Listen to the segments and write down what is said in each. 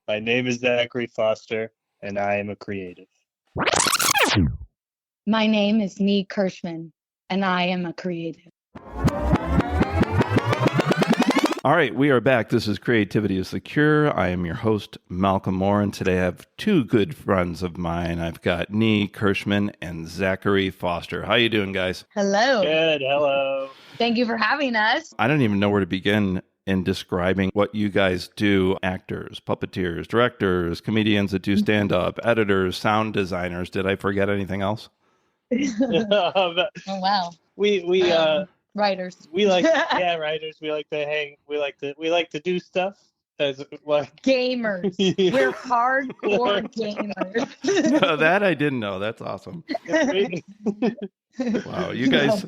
My name is Zachary Foster, and I am a creative. My name is Nee Kirschman, and I am a creative. All right, we are back. This is Creativity is the Cure. I am your host, Malcolm Moore, and today I have two good friends of mine. I've got Nee Kirschman and Zachary Foster. How you doing, guys? Hello. Good, hello. Thank you for having us. I don't even know where to begin in describing what you guys do. Actors, puppeteers, directors, comedians that do stand-up, editors, sound designers. Did I forget anything else? Oh, wow. We Writers. we like writers. We like to hang. We like to do stuff as like Gamers. We're hardcore gamers. No, that I didn't know. That's awesome. Wow, you guys.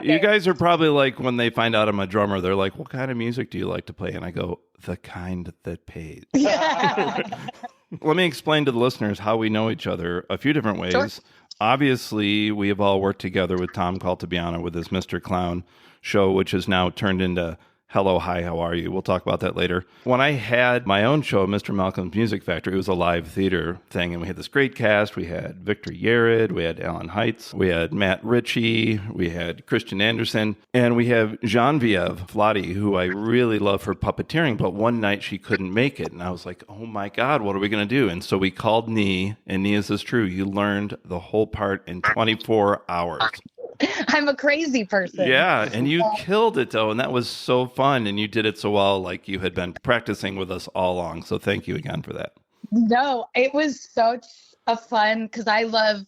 You guys are probably like, when they find out I'm a drummer, they're like, what kind of music do you like to play? And I go, the kind that pays. Let me explain to the listeners how we know each other a few different ways. Sure. Obviously, we have all worked together with Tom Caltabiano with his Mr. Clown show, which has now turned into Hello, Hi, How Are You? We'll talk about that later. When I had my own show, Mr. Malcolm's Music Factory, it was a live theater thing, and we had this great cast. We had Victor Yerrid, we had Alan Heitz, we had Matt Ritchie, we had Christian Anderson, and we have Genevieve Vladi, who I really love for puppeteering, but one night she couldn't make it, and I was like, oh my God, what are we going to do? And so we called Nee, and Nee, is this true? You learned the whole part in 24 hours. I'm a crazy person. Yeah, and you killed it, though, and that was so fun, and you did it so well, like you had been practicing with us all along, so thank you again for that. No, it was such a fun, because I love,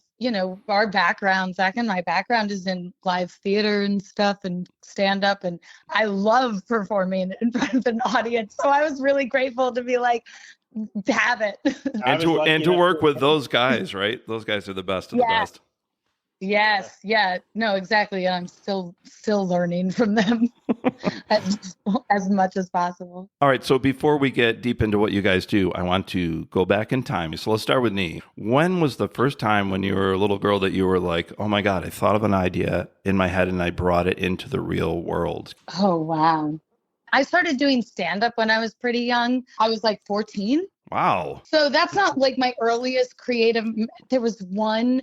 our background. Zach and my background is in live theater and stuff and stand-up, and I love performing in front of an audience, so I was really grateful to be like, have it. And to work with those guys, right? Those guys are the best of the best. Yes, yeah, no, exactly. I'm still learning from them as much as possible. All right, so before we get deep into what you guys do, I want to go back in time. So let's start with Nee. When was the first time when you were a little girl that you were like, oh my God, I thought of an idea in my head and I brought it into the real world? Oh, wow. I started doing stand-up when I was pretty young. I was like 14. Wow. So that's not like my earliest creative. There was one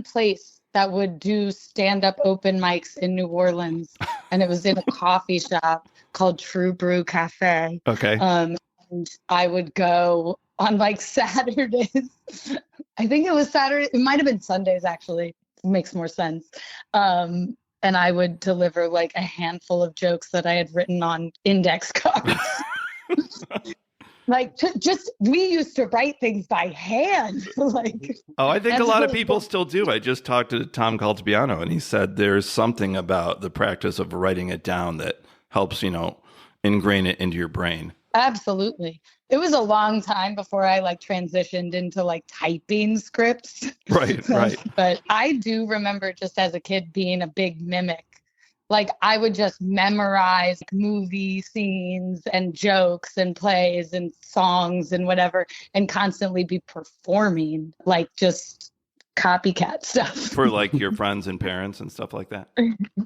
place that would do stand-up open mics in New Orleans, and it was in a coffee shop called True Brew Cafe. Okay. And I would go on like Saturdays. I think it was Saturday. It might have been Sundays, actually. It makes more sense. And I would deliver like a handful of jokes that I had written on index cards. Like, we used to write things by hand. I think a lot of people still do. I just talked to Tom Caltabiano, and he said there's something about the practice of writing it down that helps, ingrain it into your brain. Absolutely. It was a long time before I transitioned into typing scripts. Right. But I do remember just as a kid being a big mimic. I would just memorize movie scenes and jokes and plays and songs and whatever, and constantly be performing just copycat stuff. For your friends and parents and stuff like that?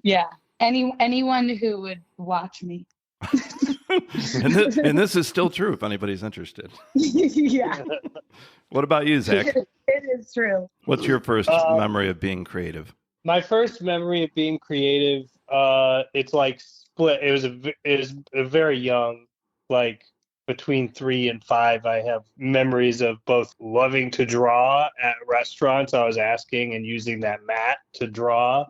Yeah. Anyone who would watch me. and this is still true if anybody's interested. Yeah. What about you, Zach? It is true. What's your first memory of being creative? My first memory of being creative, it's split. It was a very young, between 3 and 5. I have memories of both loving to draw at restaurants. I was asking and using that mat to draw.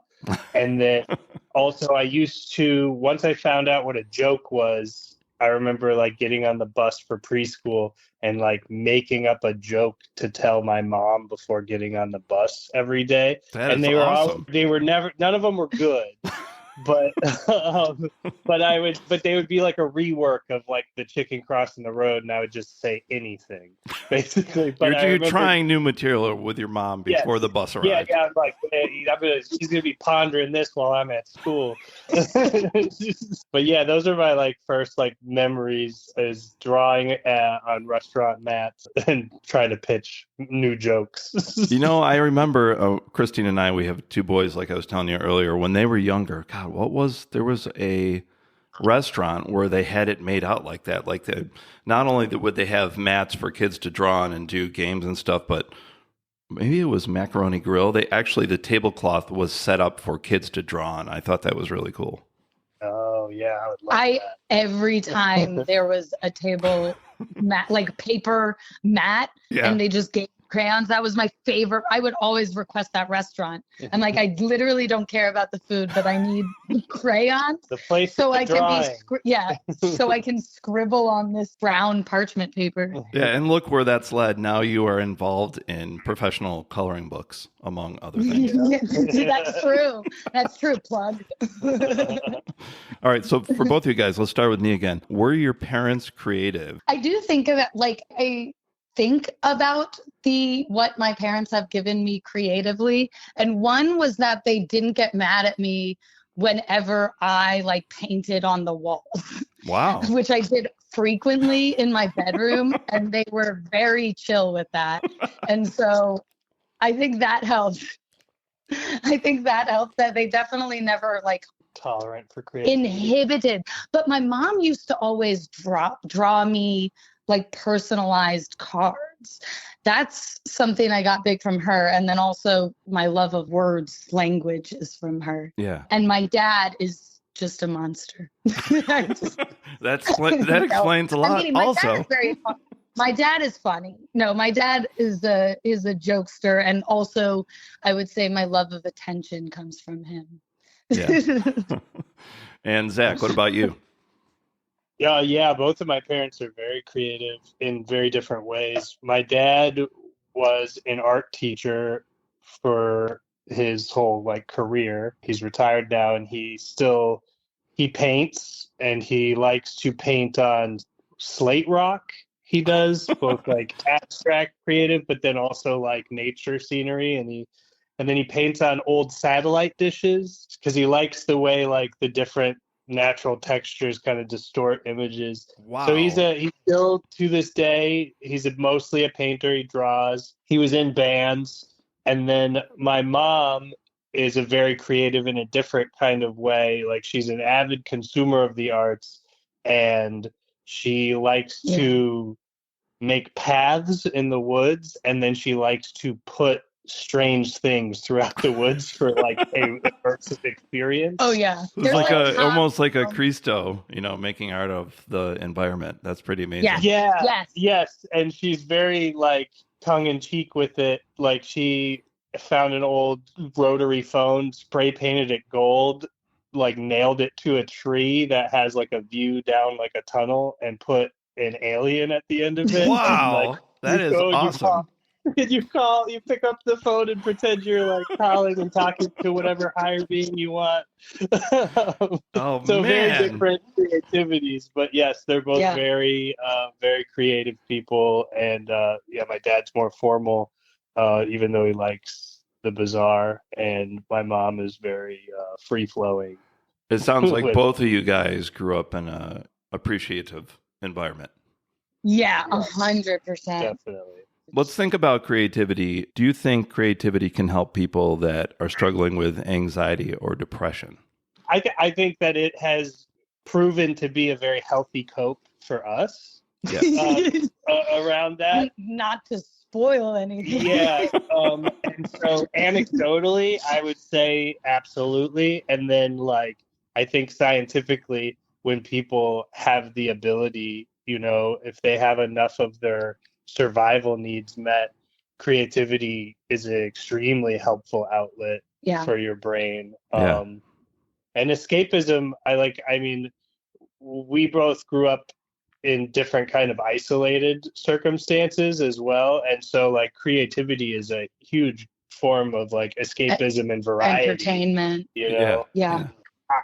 And then also I used to, once I found out what a joke was, I remember getting on the bus for preschool and making up a joke to tell my mom before getting on the bus every day. And they awesome. They were never, none of them were good. But they would be a rework of the chicken crossing the road, and I would just say anything basically. But you're trying new material with your mom before the bus arrives. Yeah. She's gonna be pondering this while I'm at school. But yeah, those are my first memories, is drawing on restaurant mats and trying to pitch new jokes. I remember Christine and I. We have 2 boys, like I was telling you earlier. When they were younger, God. There was a restaurant where they had it made out like that. Like not only would they have mats for kids to draw on and do games and stuff, but maybe it was Macaroni Grill. The tablecloth was set up for kids to draw on. I thought that was really cool. Oh yeah, I would love that. Every time there was a table mat, like paper mat, and they just gave crayons, that was my favorite. I would always request that restaurant. I'm like, I literally don't care about the food, but I need crayons The place so for I drawing. so I can scribble on this brown parchment paper. Yeah, and look where that's led. Now you are involved in professional coloring books, among other things. That's true. That's true. Plug. All right, so for both of you guys, let's start with Nee again. Were your parents creative? I do think of it like I think about what my parents have given me creatively. And one was that they didn't get mad at me whenever I like painted on the walls. Wow. Which I did frequently in my bedroom, and they were very chill with that. And so I think that helped. That they definitely never like Tolerant for creativity. inhibited. But my mom used to always draw me like personalized cards. That's something I got big from her. And then also my love of words, language is from her. Yeah. And my dad is just a monster. That explains a lot. I mean, my also, dad is very fun. My dad is funny. No, my dad is a jokester, and also I would say my love of attention comes from him. Yeah. And Zach, what about you? Yeah, both of my parents are very creative in very different ways. My dad was an art teacher for his whole like career. He's retired now, and he paints, and he likes to paint on slate rock. He does both like abstract creative, but then also like nature scenery, and then he paints on old satellite dishes because he likes the way like the different natural textures kind of distort images. Wow. So he's still to this day, he's mostly a painter. He draws. He was in bands. And then my mom is a very creative in a different kind of way. Like she's an avid consumer of the arts, and she likes to make paths in the woods, and then she likes to put strange things throughout the woods for like a immersive experience. Oh yeah. It's like almost like a Cristo, making art of the environment. That's pretty amazing. Yes. And she's very like tongue in cheek with it. Like she found an old rotary phone, spray painted it gold, like nailed it to a tree that has like a view down like a tunnel, and put an alien at the end of it. Wow. And, like, that is awesome. You pick up the phone and pretend you're like calling and talking to whatever higher being you want. Oh, so man. Very different creativities, but yes, they're both very, very creative people. And my dad's more formal, even though he likes the bizarre, and my mom is very free flowing. It sounds like both of you guys grew up in a appreciative environment. Yeah, 100%. Definitely. Let's think about creativity. Do you think creativity can help people that are struggling with anxiety or depression? I think that it has proven to be a very healthy cope for us. Yeah. Around that. Not to spoil anything. Yeah. And so anecdotally, I would say absolutely. And then I think scientifically, when people have the ability, if they have enough of their survival needs met, creativity is an extremely helpful outlet for your brain. And escapism, we both grew up in different kind of isolated circumstances as well. And so creativity is a huge form of escapism and variety. Entertainment. Yeah.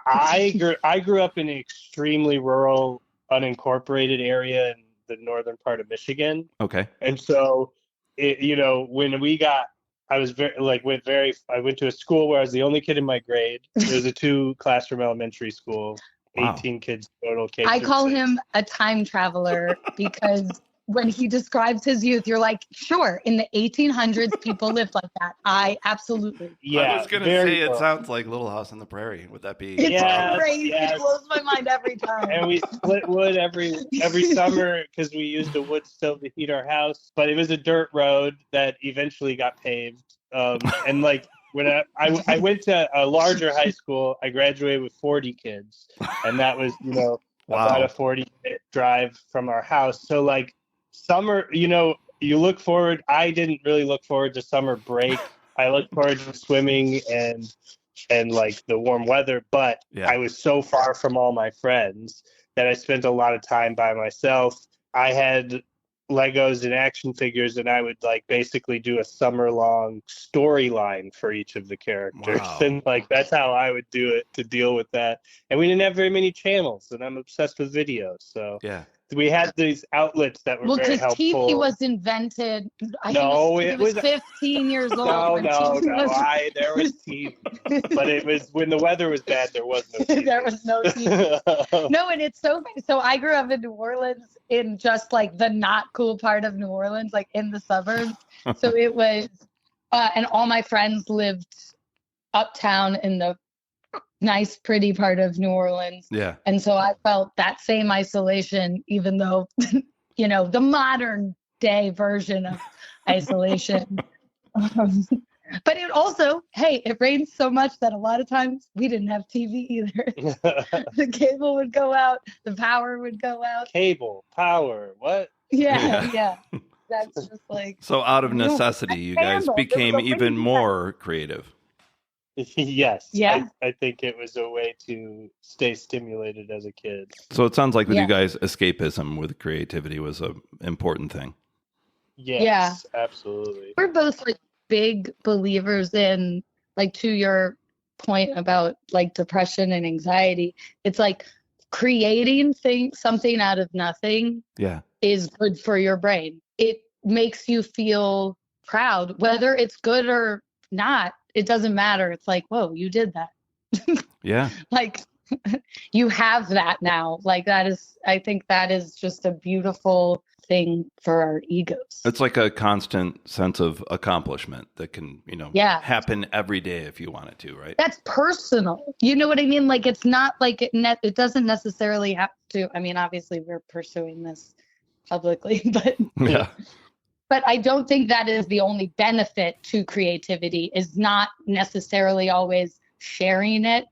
I grew up in an extremely rural, unincorporated area in the northern part of Michigan. Okay. And so, when I was I went to a school where I was the only kid in my grade. It was a 2-classroom elementary school, 18 kids total. I call him a time traveler because when he describes his youth, you're like, sure, in the 1800s, people lived like that. Absolutely. Yeah, I was going to very say it well. sounds like Little House on the Prairie. Would that be? It's Yes, crazy. yes. It blows my mind every time. And we split wood every summer because we used a wood stove to heat our house. But it was a dirt road that eventually got paved. And like when I went to a larger high school, I graduated with 40 kids, and that was about a 40-minute drive from our house. So like summer, you look forward. I didn't really look forward to summer break. I looked forward to swimming and like the warm weather, but I was so far from all my friends that I spent a lot of time by myself. I had Legos and action figures, and I would like basically do a summer-long storyline for each of the characters. Wow. And like that's how I would do it to deal with that. And we didn't have very many channels, and I'm obsessed with videos, so we had these outlets that were very helpful. Because TV was invented. It was 15 years old. No. There was TV, but it was when the weather was bad. There was no TV. There was no TV. No, and it's so funny. So I grew up in New Orleans, in just like the not cool part of New Orleans, like in the suburbs. So it was, and all my friends lived uptown in the nice, pretty part of New Orleans. Yeah. And so I felt that same isolation, even though, the modern day version of isolation. But it also, it rained so much that a lot of times we didn't have TV either. The cable would go out, the power would go out. Cable, power, what? Yeah. That's just like. So out of necessity, you guys became even more creative. Yes. Yeah. I think it was a way to stay stimulated as a kid. So it sounds like with you guys, escapism with creativity was an important thing. Yes, absolutely. We're both like big believers in, like, to your point about like depression and anxiety. It's like creating something out of nothing is good for your brain. It makes you feel proud, whether it's good or not. It doesn't matter. It's like, whoa, you did that. Yeah. Like you have that now. Like I think that is just a beautiful thing for our egos. It's like a constant sense of accomplishment that can, happen every day if you want it to, right? That's personal. You know what I mean? Like it's not like it doesn't necessarily have to. I mean, obviously we're pursuing this publicly, but But I don't think that is the only benefit to creativity, is not necessarily always sharing it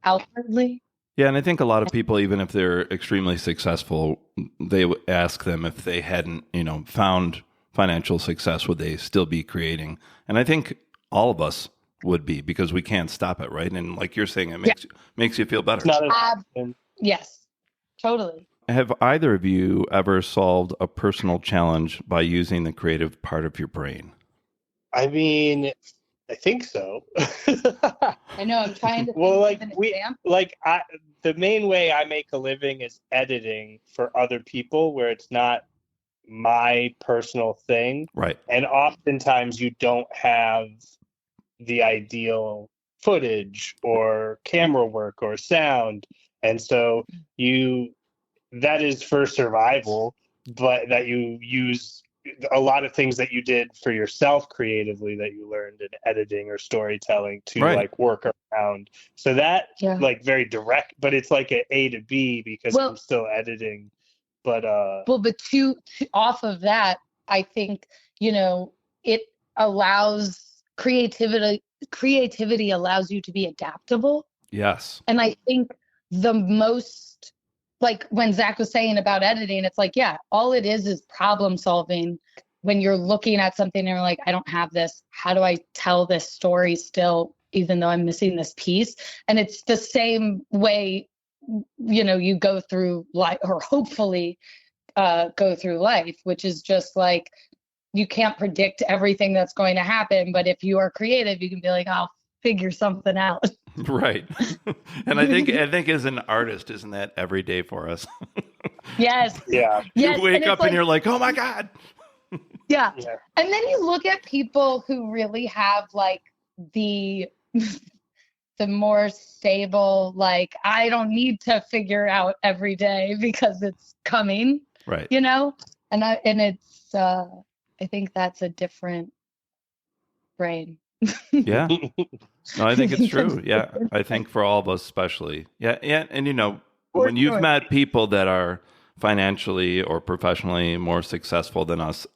outwardly. Yeah, and I think a lot of people, even if they're extremely successful, they ask them if they hadn't, found financial success, would they still be creating? And I think all of us would be, because we can't stop it, right? And like you're saying, it makes you feel better. Yes, totally. Have either of you ever solved a personal challenge by using the creative part of your brain? I mean, I think so. I know. I'm trying to. The main way I make a living is editing for other people, where it's not my personal thing. Right. And oftentimes you don't have the ideal footage or camera work or sound, and so that is for survival, but that you use a lot of things that you did for yourself creatively that you learned in editing or storytelling to like work around. So that like very direct, but it's like an A to B because I'm still editing. But but off of that, I think, it allows creativity allows you to be adaptable. Yes. And I think the most, like when Zach was saying about editing, it's like, all it is problem solving. When you're looking at something and you're like, I don't have this, how do I tell this story still, even though I'm missing this piece? And it's the same way, you go through life, or hopefully go through life, which is just like, you can't predict everything that's going to happen. But if you are creative, you can be like, I'll figure something out. Right. And I think as an artist, isn't that every day for us? Yes. Yeah. You wake up and you're like, oh my God. Yeah. And then you look at people who really have like the more stable, like, I don't need to figure out every day because it's coming, right. And And it's I think that's a different brain. Yeah. No, I think it's true. Yeah. I think for all of us, especially. Yeah. Yeah. And, For when you've sure. met people that are financially or professionally more successful than us,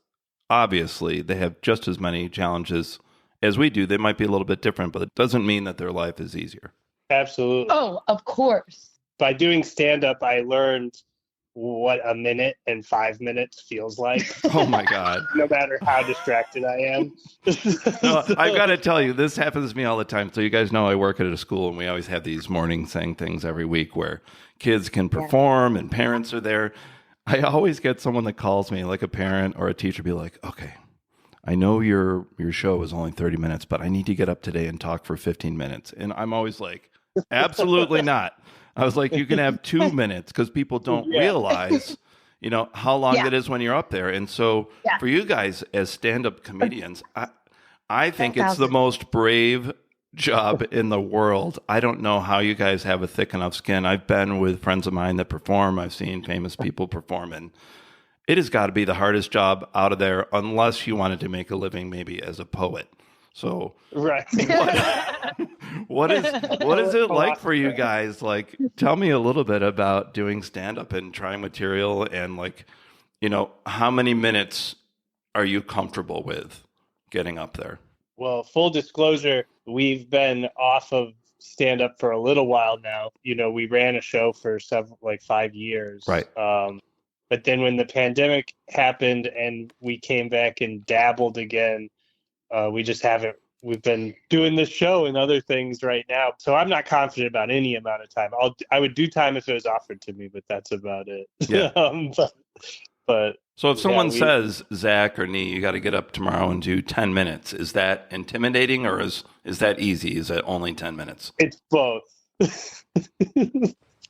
obviously they have just as many challenges as we do. They might be a little bit different, but it doesn't mean that their life is easier. Absolutely. Oh, of course. By doing stand-up, I learned what a minute and 5 minutes feels like. Oh my God. No matter how distracted I am. No, I've got to tell you, this happens to me all the time. So you guys know I work at a school, and we always have these morning saying things every week where kids can perform and parents are there. I always get someone that calls me, like a parent or a teacher, be like, okay, I know your show is only 30 minutes, but I need to get up today and talk for 15 minutes. And I'm always like, absolutely not. I was like, you can have 2 minutes, because people don't realize, how long it is when you're up there. And so for you guys as stand-up comedians, I think it's the most brave job in the world. I don't know how you guys have a thick enough skin. I've been with friends of mine that perform. I've seen famous people perform, and it has got to be the hardest job out of there, unless you wanted to make a living maybe as a poet. So right. What is it like for you guys? Like, tell me a little bit about doing stand-up and trying material, and how many minutes are you comfortable with getting up there? Well, full disclosure, we've been off of stand-up for a little while now. We ran a show for 5 years. Right. But then when the pandemic happened and we came back and dabbled again, we just haven't. We've been doing this show and other things right now, so I'm not confident about any amount of time. I would do time if it was offered to me, but that's about it. Yeah. But so if someone says, Zach or Nee, you got to get up tomorrow and do 10 minutes, is that intimidating, or is that easy? Is it only 10 minutes? It's both.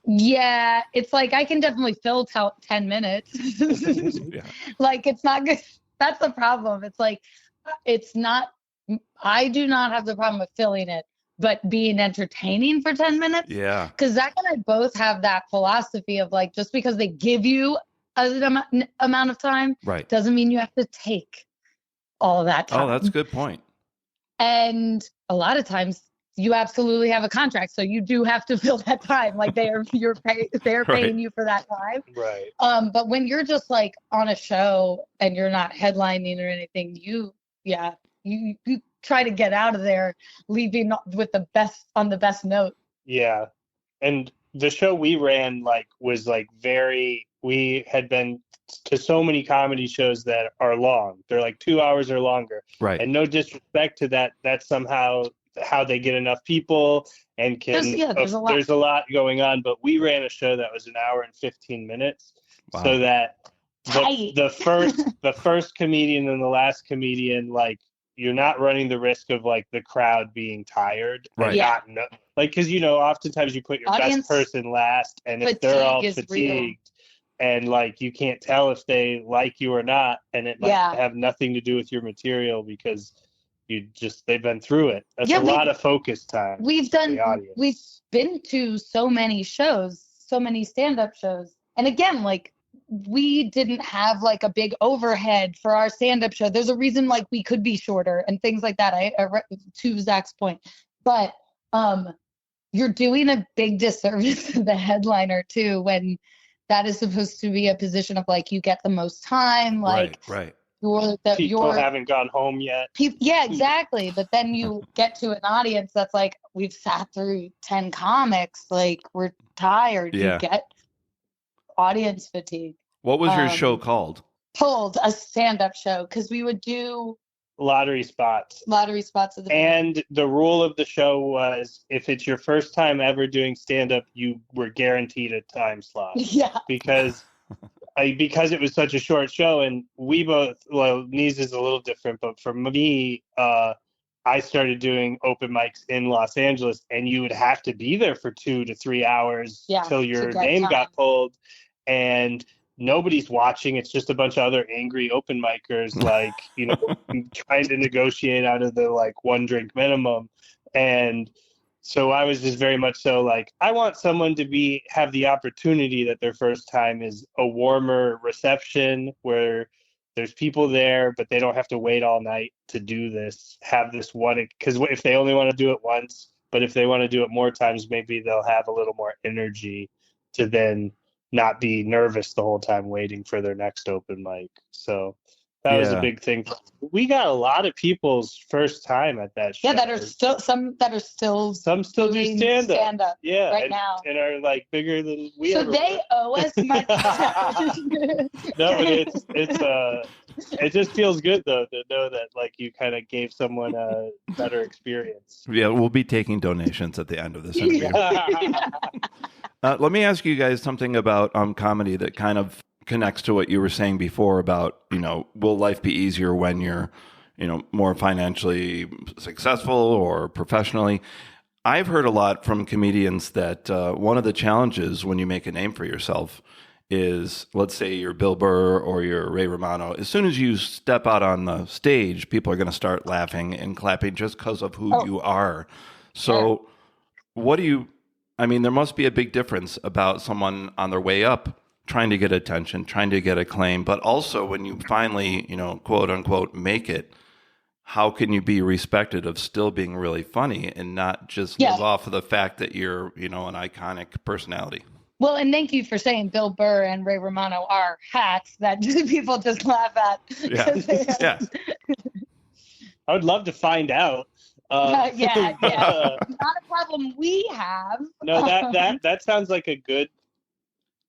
Yeah, it's like I can definitely fill 10 minutes. Yeah. Like, it's not good. That's the problem. It's like, it's not, I do not have the problem with filling it, but being entertaining for 10 minutes. Yeah. Because Zach and I both have that philosophy of, like, just because they give you an amount of time, right, doesn't mean you have to take all that time. Oh, that's a good point. And a lot of times you absolutely have a contract, so you do have to fill that time. Like, they're paying you for that time. Right. But when you're just like on a show and you're not headlining or anything, you try to get out of there leaving with the best note. Yeah. And the show we ran was we had been to so many comedy shows that are long. They're like 2 hours or longer. Right. And no disrespect to that. That's somehow how they get enough people and there's a lot going on. But we ran a show that was an hour and 15 minutes. Wow. So that the first comedian and the last comedian, you're not running the risk of the crowd being tired. Right. Yeah. Because, oftentimes you put your best person last, and if they're all fatigued real. And you can't tell if they like you or not, and it might have nothing to do with your material because they've been through it. That's a lot of focus time. We've been to so many shows, so many stand-up shows. And again, we didn't have a big overhead for our stand-up show. There's a reason we could be shorter and things like that. I to Zach's point, but you're doing a big disservice to the headliner too, when that is supposed to be a position of you get the most time. Right. People haven't gone home yet. Yeah, exactly. But then you get to an audience that's we've sat through 10 comics, we're tired. Yeah. You get audience fatigue. What was your show called? Pulled, a stand-up show, because we would do lottery spots at the and the rule of the show was, if it's your first time ever doing stand-up, you were guaranteed a time slot. Yeah. Because it was such a short show, and we both, Nee's is a little different, but for me, I started doing open mics in Los Angeles, and you would have to be there for 2 to 3 hours till your name got pulled, and nobody's watching. It's just a bunch of other angry open micers, trying to negotiate out of the 1 drink minimum. And So I was just very much so like, I want someone to have the opportunity that their first time is a warmer reception where there's people there, but they don't have to wait all night to do this, have this one, because if they only want to do it once, but if they want to do it more times, maybe they'll have a little more energy to then not be nervous the whole time waiting for their next open mic. So that was a big thing. We got a lot of people's first time at that show. Yeah, that are still some still do stand up. Yeah, right now, and are like bigger than we. So ever they were. owe us much. No, but it just feels good though to know that like you kind of gave someone a better experience. Yeah, we'll be taking donations at the end of this interview. Let me ask you guys something about comedy that kind of connects to what you were saying before about, will life be easier when you're, more financially successful or professionally? I've heard a lot from comedians that one of the challenges when you make a name for yourself is, let's say you're Bill Burr or you're Ray Romano. As soon as you step out on the stage, people are going to start laughing and clapping just because of who you are. So there must be a big difference about someone on their way up trying to get attention, trying to get acclaim, but also when you finally, quote unquote, make it, how can you be respected of still being really funny and not just live off of the fact that you're, an iconic personality? Well, and thank you for saying Bill Burr and Ray Romano are hats that people just laugh at. Yeah. I would love to find out. Not a problem we have. No, that sounds like a good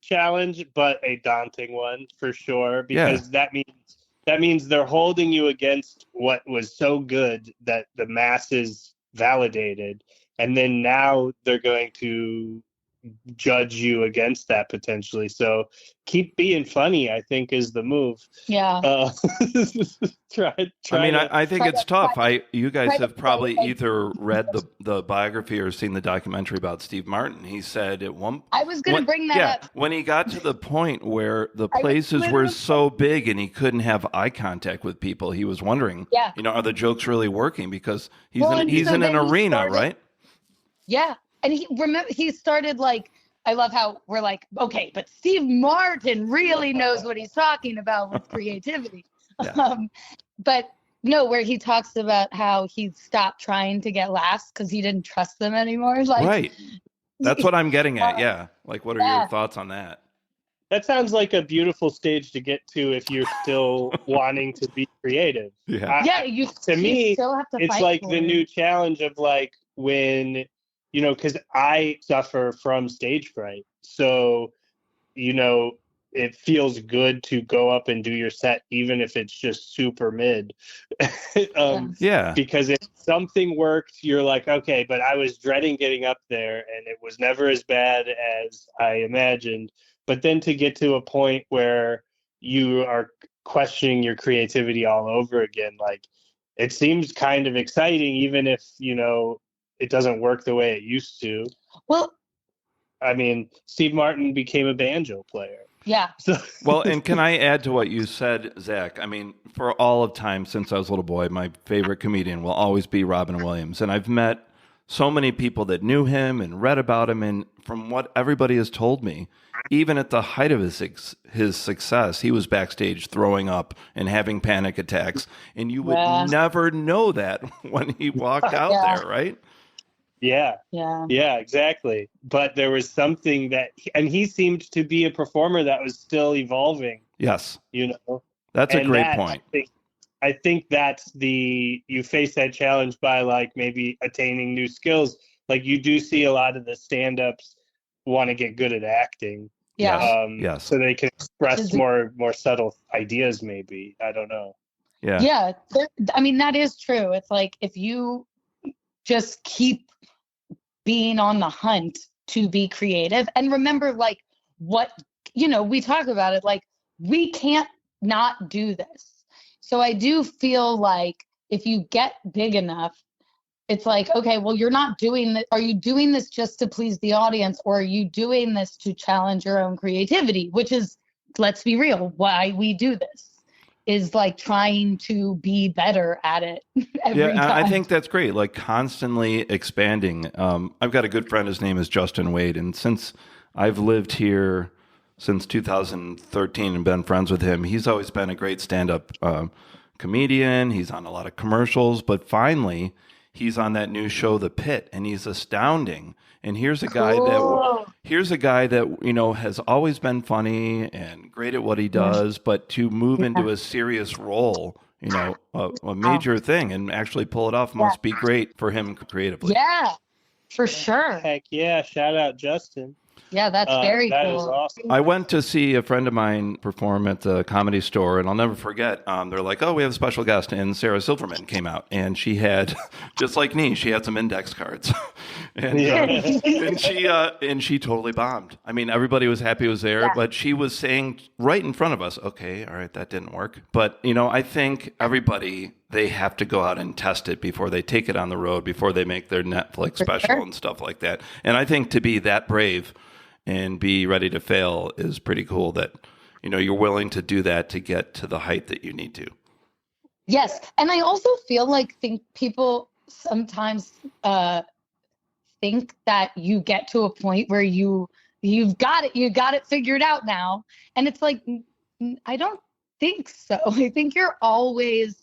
challenge, but a daunting one for sure, because that means they're holding you against what was so good that the masses validated, and then now they're going to judge you against that potentially. So keep being funny, I think, is the move. Yeah. I think it's tough. You guys have probably either read the biography or seen the documentary about Steve Martin. He said at one I was going to bring that up. When he got to the point where the places were so big and he couldn't have eye contact with people, he was wondering, are the jokes really working? Because he's in an arena, right? Yeah. And he started like, I love how we're like, okay, but Steve Martin really knows what he's talking about with creativity. Yeah. But no, where he talks about how he stopped trying to get laughs because he didn't trust them anymore. Like, right. That's what I'm getting at. Yeah. Like, what are your thoughts on that? That sounds like a beautiful stage to get to if you're still wanting to be creative. Yeah. You still have to it's fight like for the new challenge of like when, because I suffer from stage fright. So, it feels good to go up and do your set, even if it's just super mid. Because if something worked, you're like, okay, but I was dreading getting up there and it was never as bad as I imagined. But then to get to a point where you are questioning your creativity all over again, like it seems kind of exciting, even if, it doesn't work the way it used to. Well, I mean, Steve Martin became a banjo player. Yeah. Well, and can I add to what you said, Zach? I mean, for all of time since I was a little boy, my favorite comedian will always be Robin Williams. And I've met so many people that knew him and read about him. And from what everybody has told me, even at the height of his success, he was backstage throwing up and having panic attacks. And you would never know that when he walked out there, right? Yeah, exactly. But there was something and he seemed to be a performer that was still evolving. Yes. That's a great point. I think that's you face that challenge by like maybe attaining new skills. Like you do see a lot of the stand-ups want to get good at acting. Yeah. Yes. So they can express more subtle ideas maybe. I don't know. Yeah. Yeah. I mean, that is true. It's like if you just keep being on the hunt to be creative and remember like what, we talk about it, like we can't not do this. So I do feel like if you get big enough, it's like, okay, well, you're not doing that. Are you doing this just to please the audience or are you doing this to challenge your own creativity, which is, let's be real, why we do this. is like trying to be better at it every Yeah, time. I think that's great. Like constantly expanding. I've got a good friend. His name is Justin Wade, and since I've lived here since 2013 and been friends with him, he's always been a great stand-up comedian. He's on a lot of commercials, but finally, he's on that new show, The Pit, and he's astounding. And here's a guy that has always been funny and great at what he does, but to move into a serious role, a major thing, and actually pull it off must be great for him creatively. Yeah, for sure. Heck yeah! Shout out Justin. Yeah, that's very that cool. is awesome. I went to see a friend of mine perform at the Comedy Store, and I'll never forget. They're like, "Oh, we have a special guest," and Sarah Silverman came out, and she had, just like me, she had some index cards, and she totally bombed. I mean, everybody was happy it was there, but she was saying right in front of us, "Okay, all right, that didn't work." But I think everybody, they have to go out and test it before they take it on the road, before they make their Netflix special and stuff like that. And I think to be that brave and be ready to fail is pretty cool, that you're willing to do that to get to the height that you need to. Yes, and I also feel like people sometimes think that you get to a point where you've got it figured out now, and it's like, I don't think so. I think you're always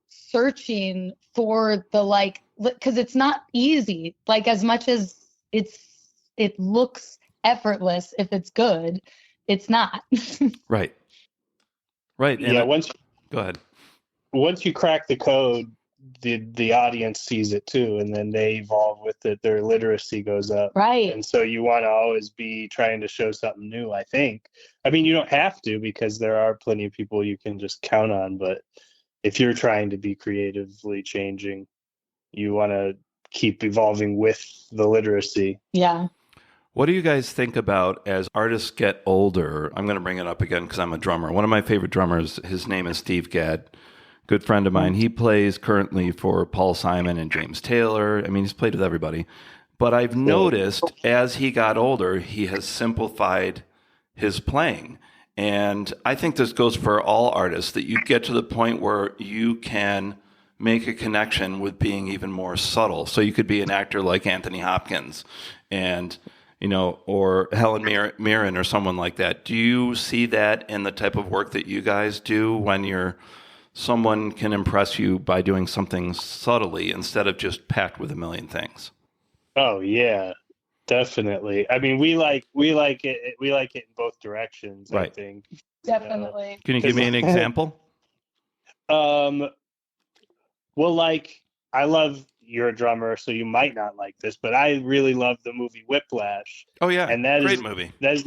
searching for the because it's not easy. Like, as much as it looks effortless, if it's good, it's not. Right. And yeah. Go ahead. Once you crack the code, the audience sees it too, and then they evolve with it. Their literacy goes up. Right. And so you want to always be trying to show something new, I think. I mean, you don't have to, because there are plenty of people you can just count on. But if you're trying to be creatively changing, you want to keep evolving with the literacy. Yeah. What do you guys think about as artists get older? I'm going to bring it up again because I'm a drummer. One of my favorite drummers, his name is Steve Gadd, good friend of mine. He plays currently for Paul Simon and James Taylor. I mean, he's played with everybody. But I've noticed as he got older, he has simplified his playing. And I think this goes for all artists, that you get to the point where you can make a connection with being even more subtle. So you could be an actor like Anthony Hopkins and or Helen Mirren or someone like that. Do you see that in the type of work that you guys do, when someone can impress you by doing something subtly instead of just packed with a million things? Oh yeah, definitely. I mean, we like it in both directions, right. I think. Definitely. Can you give me an example? Well, I love, you're a drummer, so you might not like this, but I really love the movie Whiplash. Oh yeah, and that great movie. That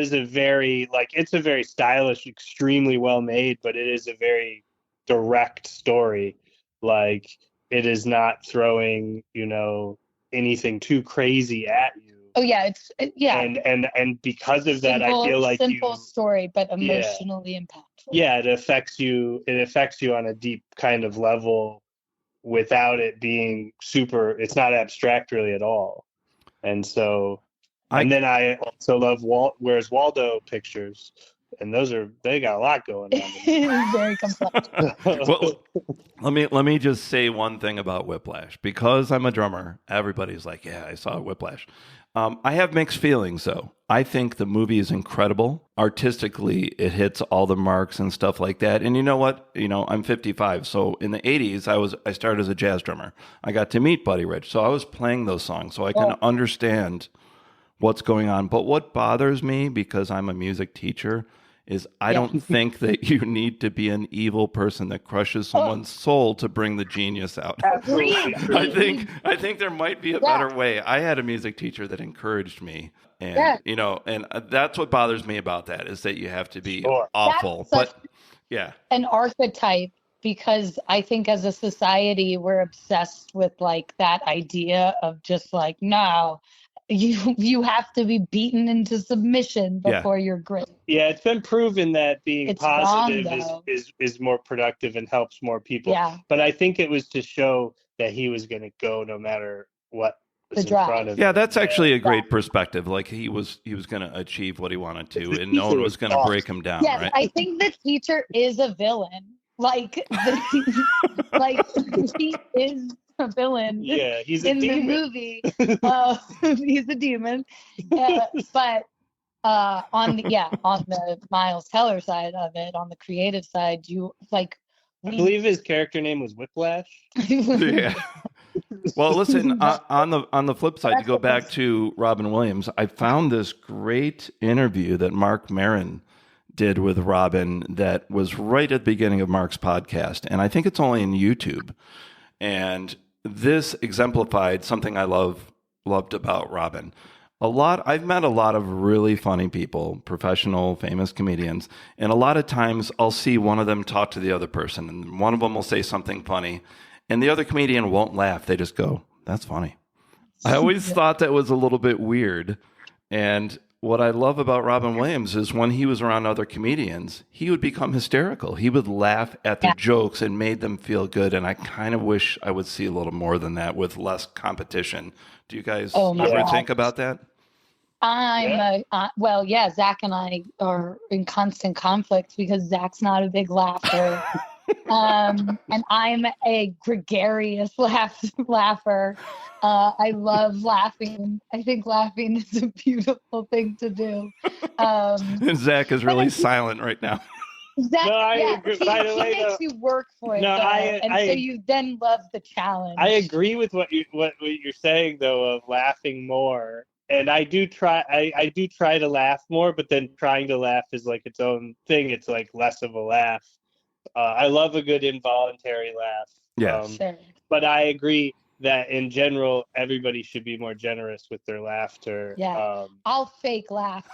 is a very, it's a very stylish, extremely well made, but it is a very direct story. Like, it is not throwing anything too crazy at you. Oh yeah, and because of that, I feel like simple story, but emotionally impactful. Yeah, it affects you on a deep kind of level, without it being super, it's not abstract really at all. And so, then I also love Where's Waldo pictures, and they got a lot going on. Very complex. Well, let me just say one thing about Whiplash. Because I'm a drummer, everybody's like, yeah, I saw Whiplash. I have mixed feelings, though. I think the movie is incredible. Artistically, it hits all the marks and stuff like that. And you know what? I'm 55. So in the 80s, I started as a jazz drummer. I got to meet Buddy Rich. So I was playing those songs. So I can understand what's going on. But what bothers me, because I'm a music teacher, is I don't think that you need to be an evil person that crushes someone's soul to bring the genius out. I think there might be a better way. I had a music teacher that encouraged me, and and that's what bothers me about that, is that you have to be awful. But an archetype, because I think as a society we're obsessed with that idea of just no. You have to be beaten into submission before you're great. Yeah, it's been proven that being positive is more productive and helps more people. Yeah. But I think it was to show that he was going to go no matter what was The in drive. front of Yeah, him. that's actually a great perspective. Like he was going to achieve what he wanted to, and no one was going to break him down, Yes, right? I think the teacher is a villain. Like, like he is a villain. Yeah, he's a in demon. the movie. He's a demon. But on the Miles Teller side of it, on the creative side, you like. I believe his character name was Whiplash. Yeah. Well, listen, on the flip side, to go back to Robin Williams, I found this great interview that Mark Maron did with Robin that was right at the beginning of Mark's podcast. And I think it's only in YouTube. And this exemplified something I loved about Robin. I've met a lot of really funny people, professional, famous comedians, and a lot of times I'll see one of them talk to the other person, and one of them will say something funny, and the other comedian won't laugh. They just go, "That's funny." I always thought that was a little bit weird. And what I love about Robin Williams is when he was around other comedians, he would become hysterical. He would laugh at their jokes and made them feel good. And I kind of wish I would see a little more than that with less competition. Do you guys ever think about that? Zach and I are in constant conflict because Zach's not a big laugher. And I'm a gregarious laugher. I love laughing. I think laughing is a beautiful thing to do. And Zach is really silent right now. Zach, No, I agree. By the way, he makes you work for it, No, so you then love the challenge. I agree with what you're saying, though, of laughing more. And I do try to laugh more, but then trying to laugh is like its own thing. It's like less of a laugh. I love a good involuntary laugh. Yeah. Sure. But I agree that in general, everybody should be more generous with their laughter. Yeah. I'll fake laugh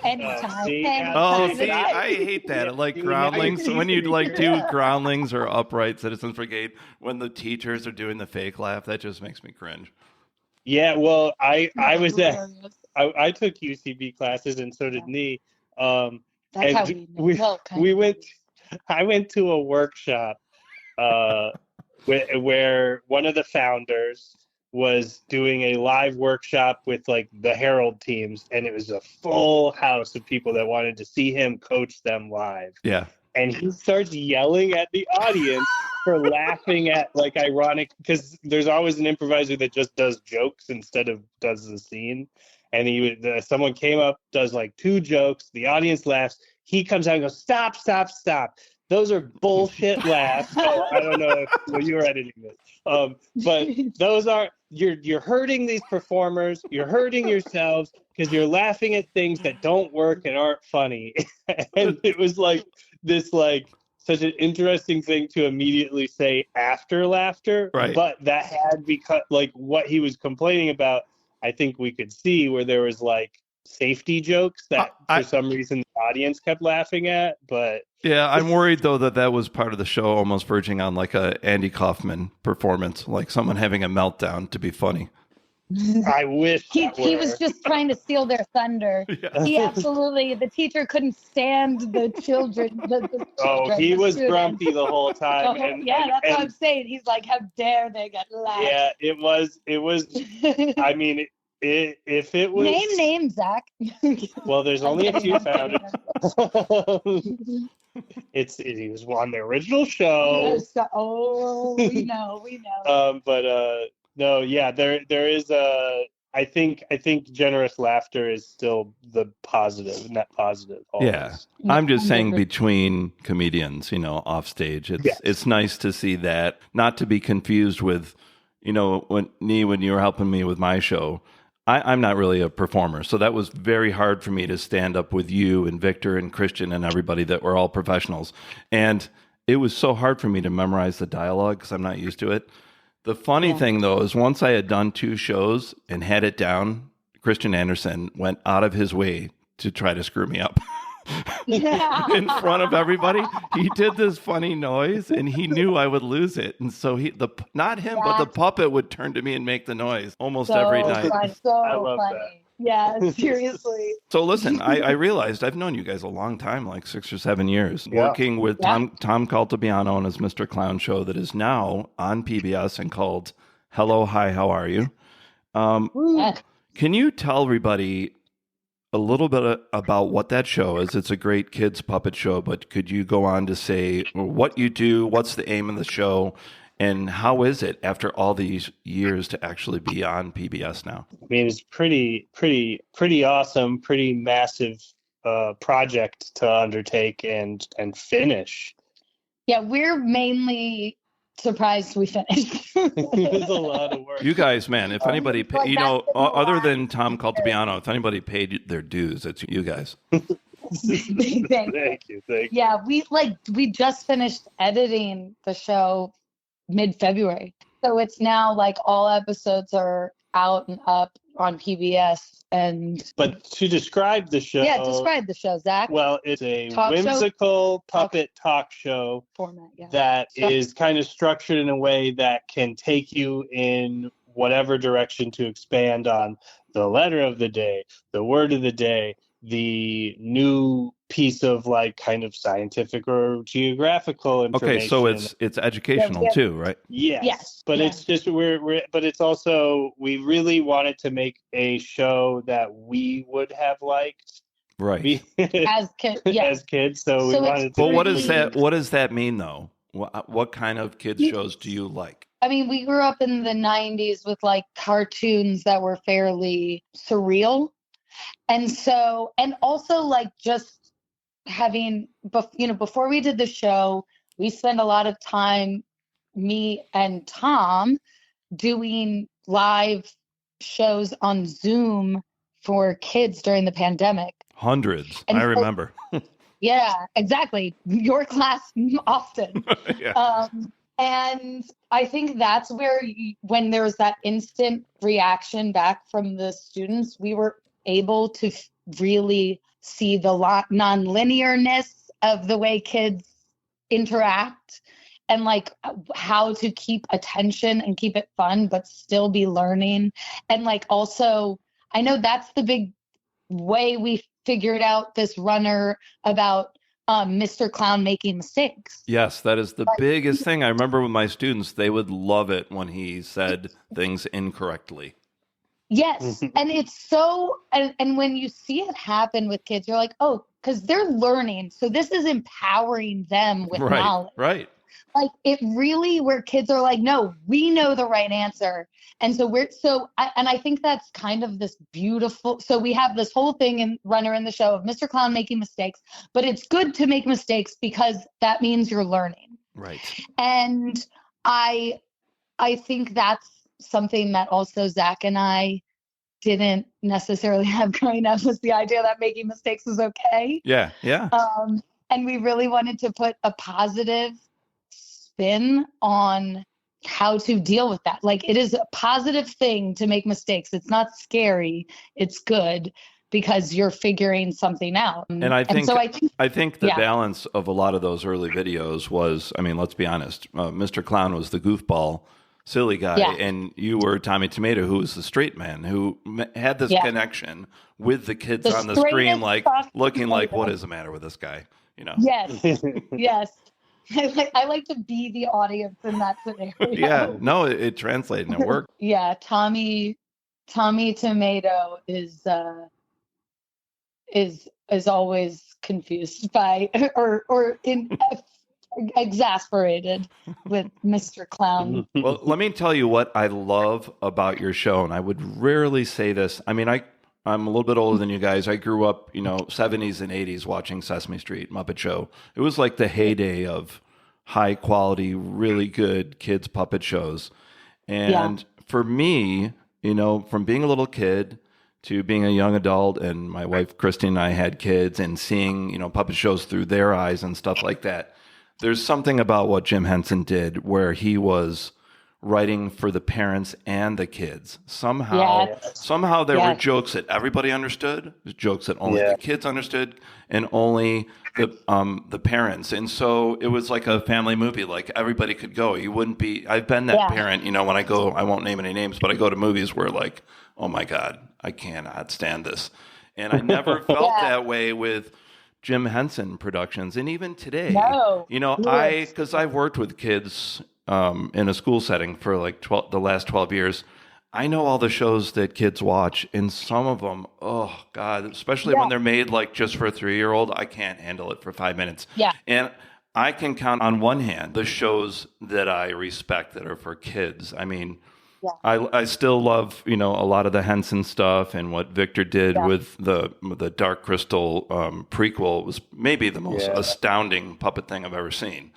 anytime. I hate that. Like groundlings, when you like do groundlings or upright Citizens Brigade, when the teachers are doing the fake laugh, that just makes me cringe. Yeah, well, I took UCB classes, and so did Nee. That's how we went. I went to a workshop where one of the founders was doing a live workshop with like the Herald teams, and it was a full house of people that wanted to see him coach them live. Yeah. And he starts yelling at the audience for laughing at like ironic, because there's always an improviser that just does jokes instead of does the scene. And someone came up, does like two jokes, the audience laughs. He comes out and goes, "Stop, stop, stop. Those are bullshit laughs." Oh, I don't know if you were editing this. But those are, you're hurting these performers. You're hurting yourselves because you're laughing at things that don't work and aren't funny. And it was like this, like, such an interesting thing to immediately say after laughter. Right. But that had become, like, what he was complaining about, I think we could see where there was, like, safety jokes that for some reason the audience kept laughing at. But yeah, I'm worried though that was part of the show, almost verging on like a Andy Kaufman performance, like someone having a meltdown to be funny. I wish he was just trying to steal their thunder. Yeah. He absolutely, the teacher couldn't stand the children. He was grumpy the whole time. That's what I'm saying. He's like, how dare they get laughed? Yeah, it was. I mean, if it was name names, Zach. Well, there's only a few founders. He was on the original show. We know. No, yeah, there is I think generous laughter is still the positive, net positive. Always. Yeah, I'm just saying between comedians, off stage, it's nice to see that, not to be confused with, when you were helping me with my show. I'm not really a performer, so that was very hard for me to stand up with you and Victor and Christian and everybody that were all professionals. And it was so hard for me to memorize the dialogue because I'm not used to it. The funny thing, though, is once I had done 2 shows and had it down, Christian Anderson went out of his way to try to screw me up. In front of everybody. He did this funny noise and he knew I would lose it. And so not him, but the puppet would turn to me and make the noise almost every night. I love that. Yeah, seriously. So listen, I realized I've known you guys a long time, like 6 or 7 years, working with Tom Caltabiano on his Mr. Clown show that is now on PBS and called Hello, Hi, How Are You? Can you tell everybody a little bit about what that show is? It's a great kids puppet show, but could you go on to say what you do, what's the aim of the show, and how is it after all these years to actually be on PBS now? I mean, it's pretty awesome, pretty massive project to undertake and finish. Yeah, we're mainly surprised we finished. It was a lot of work. You guys, man, if anybody, other than Tom Caltabiano, if anybody paid their dues, it's you guys. Thank you. Yeah, we just finished editing the show mid-February. So it's now like all episodes are out and up on PBS. But to describe the show... Yeah, describe the show, Zach. Well, it's a Talk whimsical puppet talk show format, that is kind of structured in a way that can take you in whatever direction to expand on the letter of the day, the word of the day, the new piece of like kind of scientific or geographical information. Okay, so it's educational too, right? Yes. But it's just but it's also we really wanted to make a show that we would have liked. Right. As kids. So we wanted to. But what does that mean though? What kind of kids shows do you like? I mean, we grew up in the 90s with like cartoons that were fairly surreal. And also like just having, before we did the show, we spent a lot of time, me and Tom, doing live shows on Zoom for kids during the pandemic. Hundreds. I remember. Yeah, exactly. Your class often. Yeah. And I think that's where, when there was that instant reaction back from the students, we were able to really see the non-linearness of the way kids interact and like how to keep attention and keep it fun, but still be learning. And like, also, I know that's the big way we figured out this runner about Mr. Clown making mistakes. Yes, that is the biggest thing. I remember with my students, they would love it when he said things incorrectly. Yes. And it's so, and when you see it happen with kids, you're like, oh, because they're learning. So this is empowering them with knowledge. Right. Like it really, where kids are like, no, we know the right answer. And so I think that's kind of this beautiful, so we have this whole thing in runner in the show of Mr. Clown making mistakes, but it's good to make mistakes because that means you're learning. Right. And I think that's something that also Zach and I didn't necessarily have growing up, was the idea that making mistakes is okay. Yeah. And we really wanted to put a positive spin on how to deal with that. Like it is a positive thing to make mistakes. It's not scary. It's good because you're figuring something out. And I think the balance of a lot of those early videos was, I mean, let's be honest, Mr. Clown was the goofball, silly guy, and you were Tommy Tomato, who was the straight man, who had this connection with the kids on the screen, like looking like, what is the matter with this guy? Yes. I like to be the audience in that scenario. Yeah, no, it translated and it worked. Yeah, Tommy Tomato is always confused by or exasperated with Mr. Clown. Well, let me tell you what I love about your show, and I would rarely say this. I mean, I'm a little bit older than you guys. I grew up, 70s and 80s watching Sesame Street, Muppet Show. It was like the heyday of high quality, really good kids puppet shows. And for me, from being a little kid to being a young adult, and my wife, Christine, and I had kids, and seeing, puppet shows through their eyes and stuff like that. There's something about what Jim Henson did where he was writing for the parents and the kids. Somehow there were jokes that everybody understood, jokes that only the kids understood, and only the parents. And so it was like a family movie, like everybody could go. You wouldn't be, I've been that parent, when I go, I won't name any names, but I go to movies where like, oh my God, I cannot stand this. And I never felt that way with Jim Henson Productions. And even today, because I've worked with kids in a school setting for like the last 12 years, I know all the shows that kids watch, and some of them, oh God, especially when they're made like just for a 3-year-old, I can't handle it for 5 minutes. Yeah. And I can count on one hand the shows that I respect that are for kids. I mean, I still love, a lot of the Henson stuff, and what Victor did with the Dark Crystal prequel was maybe the most astounding puppet thing I've ever seen.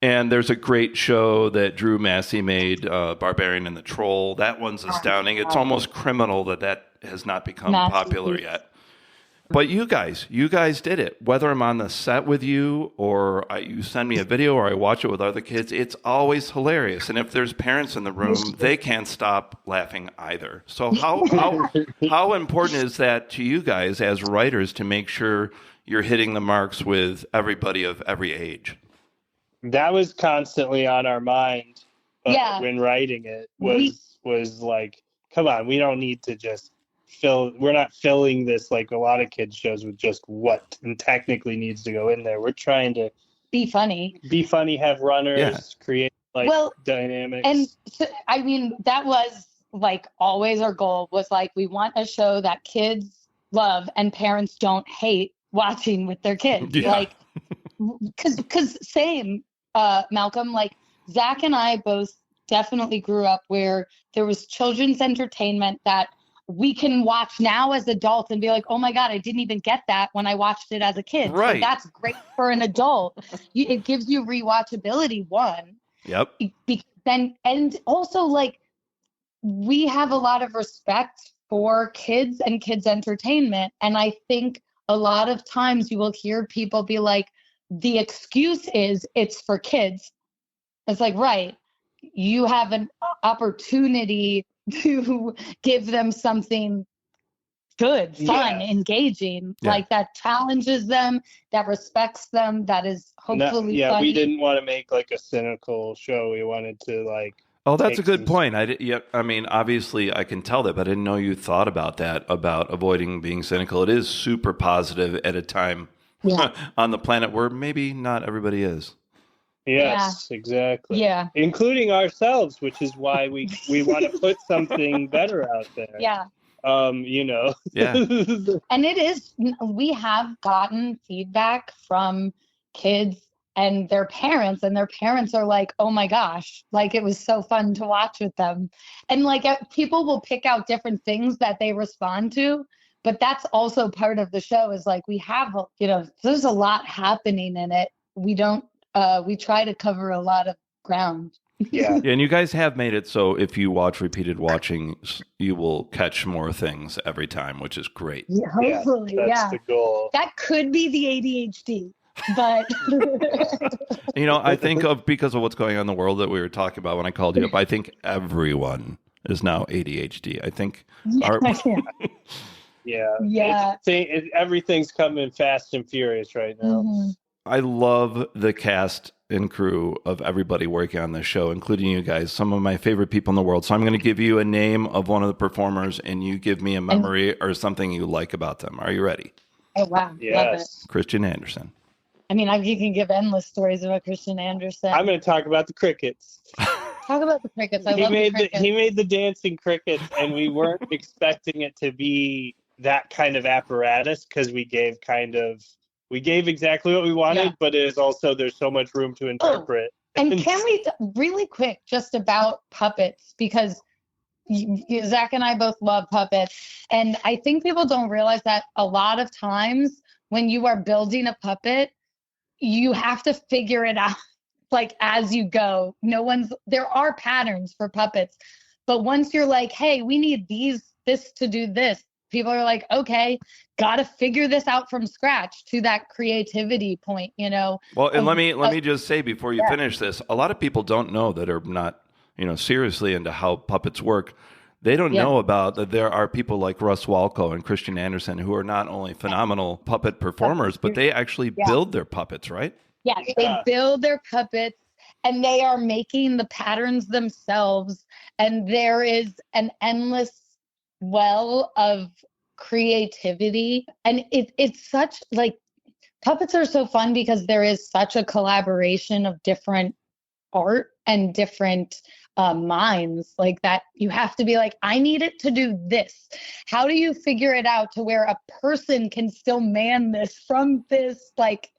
And there's a great show that Drew Massey made, Barbarian and the Troll. That one's astounding. It's almost criminal that has not become popular yet. But you guys did it. Whether I'm on the set with you or you send me a video or I watch it with other kids, it's always hilarious. And if there's parents in the room, they can't stop laughing either. So how important is that to you guys as writers to make sure you're hitting the marks with everybody of every age? That was constantly on our mind when writing it. Was like, come on, we don't need to just we're not filling this like a lot of kids shows with just what technically needs to go in there. We're trying to be funny, have runners, create dynamics. And so, I mean, that was like always our goal was like, we want a show that kids love and parents don't hate watching with their kids. Yeah. Like, cause same, Malcolm, like Zach and I both definitely grew up where there was children's entertainment that we can watch now as adults and be like, oh my God, I didn't even get that when I watched it as a kid. Right. So that's great for an adult. It gives you rewatchability, one. Yep. And also like, we have a lot of respect for kids and kids entertainment. And I think a lot of times you will hear people be like, the excuse is it's for kids. It's like, right. You have an opportunity to give them something good, fun, engaging, like that challenges them, that respects them, that is hopefully funny. We didn't want to make like a cynical show. We wanted to like. Oh, that's a good point. I mean, obviously I can tell that, but I didn't know you thought about that, about avoiding being cynical. It is super positive at a time on the planet where maybe not everybody is. Yes, exactly. Yeah. Including ourselves, which is why we want to put something better out there. Yeah. Yeah. And it is, we have gotten feedback from kids and their parents are like, oh my gosh, like it was so fun to watch with them. And like people will pick out different things that they respond to, but that's also part of the show is like, we have, there's a lot happening in it. We try to cover a lot of ground. Yeah. And you guys have made it so if you watch repeated watching, you will catch more things every time, which is great. Yeah, hopefully, that's the goal. That could be the ADHD, but I think because of what's going on in the world that we were talking about when I called you up, I think everyone is now ADHD. I think everything's coming fast and furious right now. Mm-hmm. I love the cast and crew of everybody working on this show, including you guys, some of my favorite people in the world. So I'm going to give you a name of one of the performers, and you give me a memory or something you like about them. Are you ready? Oh, wow. Yes. Love it. Christian Andersen. I mean, you can give endless stories about Christian Andersen. I'm going to talk about the crickets. Talk about the crickets. I love the crickets. He made the dancing crickets, and we weren't expecting it to be that kind of apparatus because we gave exactly what we wanted, but it is also, there's so much room to interpret. And can we, really quick, just about puppets, because Zach and I both love puppets. And I think people don't realize that a lot of times when you are building a puppet, you have to figure it out like as you go. There are patterns for puppets, but once you're like, hey, we need this to do this, people are like, okay, got to figure this out from scratch, to that creativity point, Well, and let me just say before you finish this, a lot of people don't know that are not, seriously into how puppets work. They don't know about that there are people like Russ Walco and Christian Andersen who are not only phenomenal puppet performers, but they actually build their puppets, right? Yeah, they build their puppets and they are making the patterns themselves. And there is an endless well of creativity, and it's such like puppets are so fun because there is such a collaboration of different art and different minds like that. You have to be like, I need it to do this. How do you figure it out to where a person can still man this from this? Like,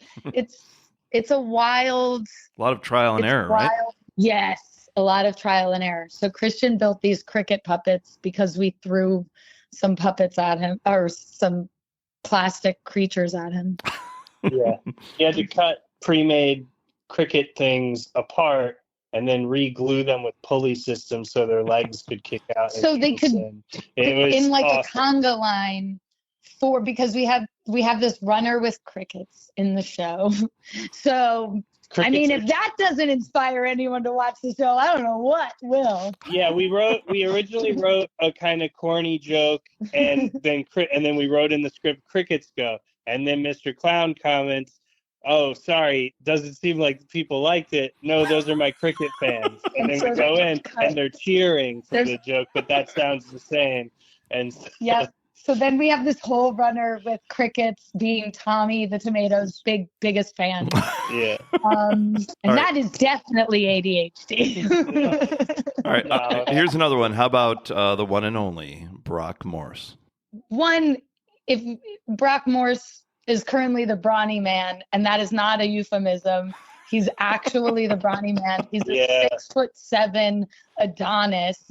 it's a wild, A lot of trial and error, right? Yes, a lot of trial and error. So Christian built these cricket puppets because we threw some puppets at him, or some plastic creatures at him. Yeah. He had to cut pre-made cricket things apart and then re-glue them with pulley systems so their legs could kick out. So they could, it was in like awesome. a conga line, because we have this runner with crickets in the show. So Crickets, I mean, if that doesn't inspire anyone to watch the show, I don't know what will. Yeah, we originally wrote a kind of corny joke, and then we wrote in the script, crickets go. And then Mr. Clown comments, oh, sorry, doesn't seem like people liked it. No, those are my cricket fans. And then we go in, and they're cheering for the joke, but that sounds the same. And yeah. So then we have this whole runner with crickets being Tommy the Tomato's biggest fan. Yeah. And that is definitely ADHD. All right. Here's another one. How about the one and only Brock Morse? If Brock Morse is currently the brawny man, and that is not a euphemism. He's actually the brawny man. He's a 6'7" Adonis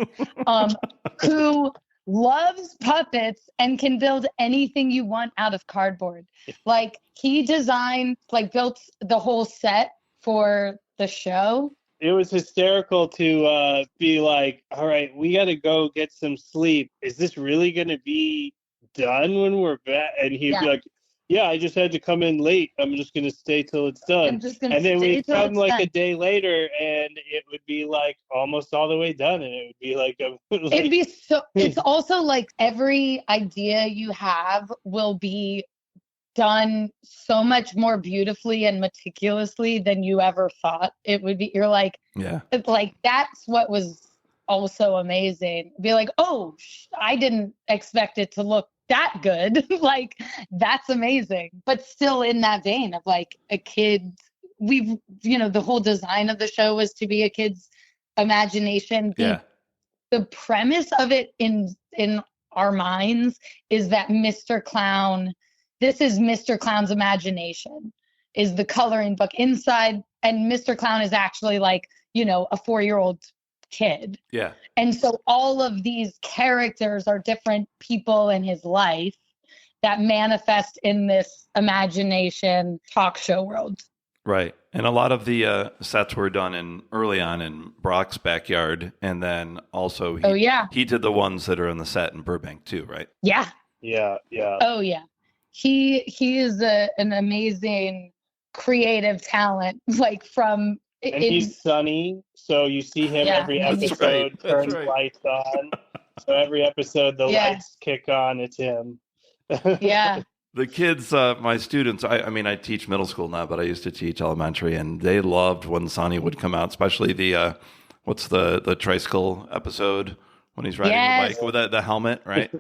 who loves puppets and can build anything you want out of cardboard. Like, he built the whole set for the show. It was hysterical to be like, all right, we got to go get some sleep. Is this really going to be done when we're back? And he'd be like, yeah, I just had to come in late. I'm just going to stay till it's done. And then we'd come like a day later, and it would be like almost all the way done. And it would be like, it'd be so, it's also like every idea you have will be done so much more beautifully and meticulously than you ever thought it would be. You're like, like, that's what was also amazing. Be like, oh, I didn't expect it to look that good. Like, that's amazing. But still in that vein of like a kid, the whole design of the show was to be a kid's imagination. The premise of it in our minds is that this is Mr. Clown's imagination, is the coloring book inside, and Mr. Clown is actually like, a 4-year-old kid. Yeah. And so all of these characters are different people in his life that manifest in this imagination talk show world. Right. And a lot of the sets were done early on in Brock's backyard. And then also he did the ones that are in the set in Burbank too, right? Yeah. Yeah. Oh yeah. He is an amazing creative talent, like from... And he's sunny, so you see him every episode turn the lights on. So every episode the lights kick on, it's him. Yeah. The kids, my students, I teach middle school now, but I used to teach elementary, and they loved when Sonny would come out, especially the, what's the tricycle episode when he's riding the bike with the helmet, right?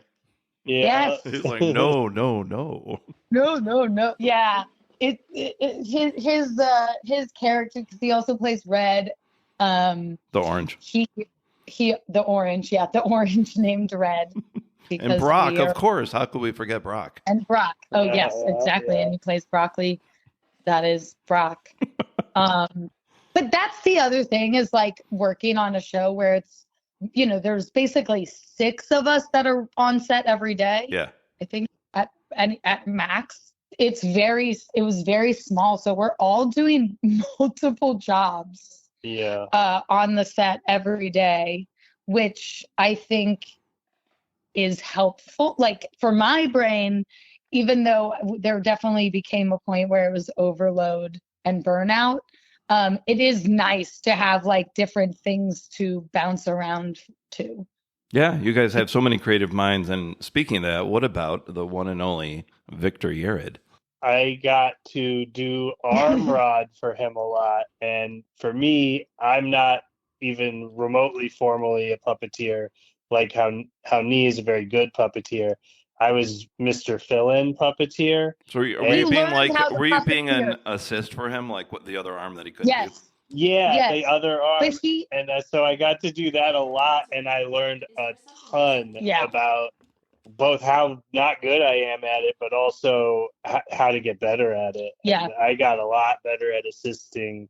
Yes. He's like, no. No. Yeah. His character, because he also plays Red. The orange. The orange named Red. And Brock, of course. How could we forget Brock? And Brock. Oh, yes, exactly. And he plays Broccoli. That is Brock. But that's the other thing, is like working on a show where it's, there's basically 6 of us that are on set every day. Yeah. I think at max. It was very small. So we're all doing multiple jobs on the set every day, which I think is helpful. Like, for my brain, even though there definitely became a point where it was overload and burnout, it is nice to have like different things to bounce around to. Yeah, you guys have so many creative minds. And speaking of that, what about the one and only Victor Yerrid? I got to do arm rod for him a lot. And for me, I'm not even remotely formally a puppeteer, like how Nee is a very good puppeteer. I was Mr. Fill-in puppeteer. So were you being an assist for him, like what the other arm that he couldn't do? Yeah, the Yes. other arm. But he, And so I got to do that a lot, and I learned a ton yeah. about both how not good I am at it, but also how to get better at it. Yeah. And I got a lot better at assisting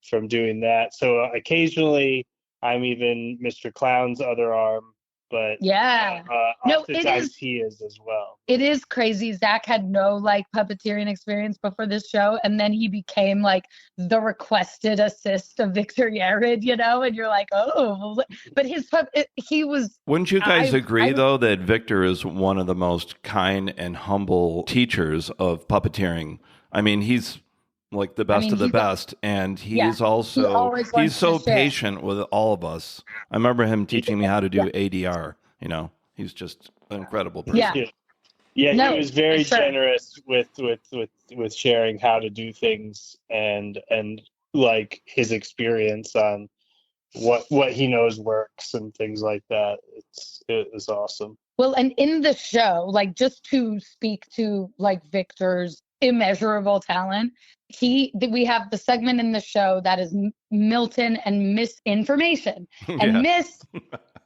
from doing that. So occasionally I'm even Mr. Clown's other arm, but Yeah. No, oftentimes he is as well. it is crazy. Zach had no like puppeteering experience before this show, and then he became like the requested assist of Victor Yerrid, you know, and you're like, oh, but he was. Wouldn't you guys agree, though, that Victor is one of the most kind and humble teachers of puppeteering? I mean, he's like the best of the best, and he's he's so patient with all of us. I remember him teaching me how to do ADR. You know, he's just an incredible person. Yeah, he was very generous with sharing how to do things and like his experience on what he knows works and things like that. It was awesome. Well, and in the show, like just to speak to like Victor's immeasurable talent, we have the segment in the show that is Milton and Misinformation. And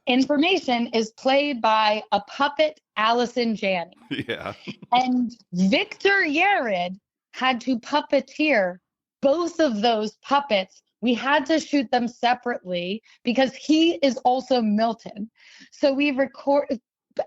Misinformation is played by a puppet, Allison Janney. Yeah. And Victor Yerrid had to puppeteer both of those puppets. We had to shoot them separately because he is also Milton. So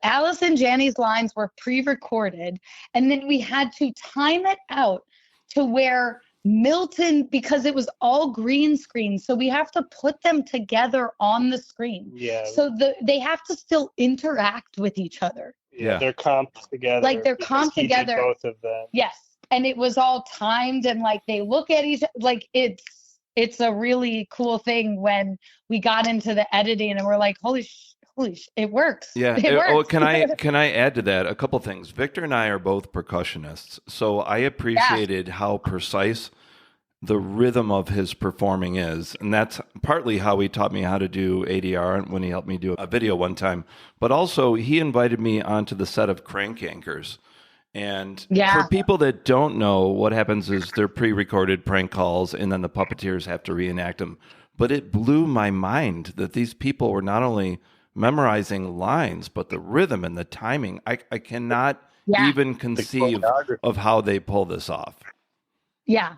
Allison Janney's lines were pre-recorded, and then we had to time it out to where Milton, because it was all green screen, so we have to put them together on the screen. Yeah. So they have to still interact with each other. Yeah, they're comped together. Like they're comped together. Both of them. Yes, and it was all timed, and like they look at each like it's a really cool thing when we got into the editing and we're like, holy it works. Yeah. It works. Oh, can I add to that a couple things? Victor and I are both percussionists, so I appreciated how precise the rhythm of his performing is, and that's partly how he taught me how to do ADR when he helped me do a video one time. But also, he invited me onto the set of Crank Yankers. And for people that don't know, what happens is they're pre-recorded prank calls, and then the puppeteers have to reenact them. But it blew my mind that these people were not only memorizing lines, but the rhythm and the timing. I cannot even conceive of how they pull this off. Yeah.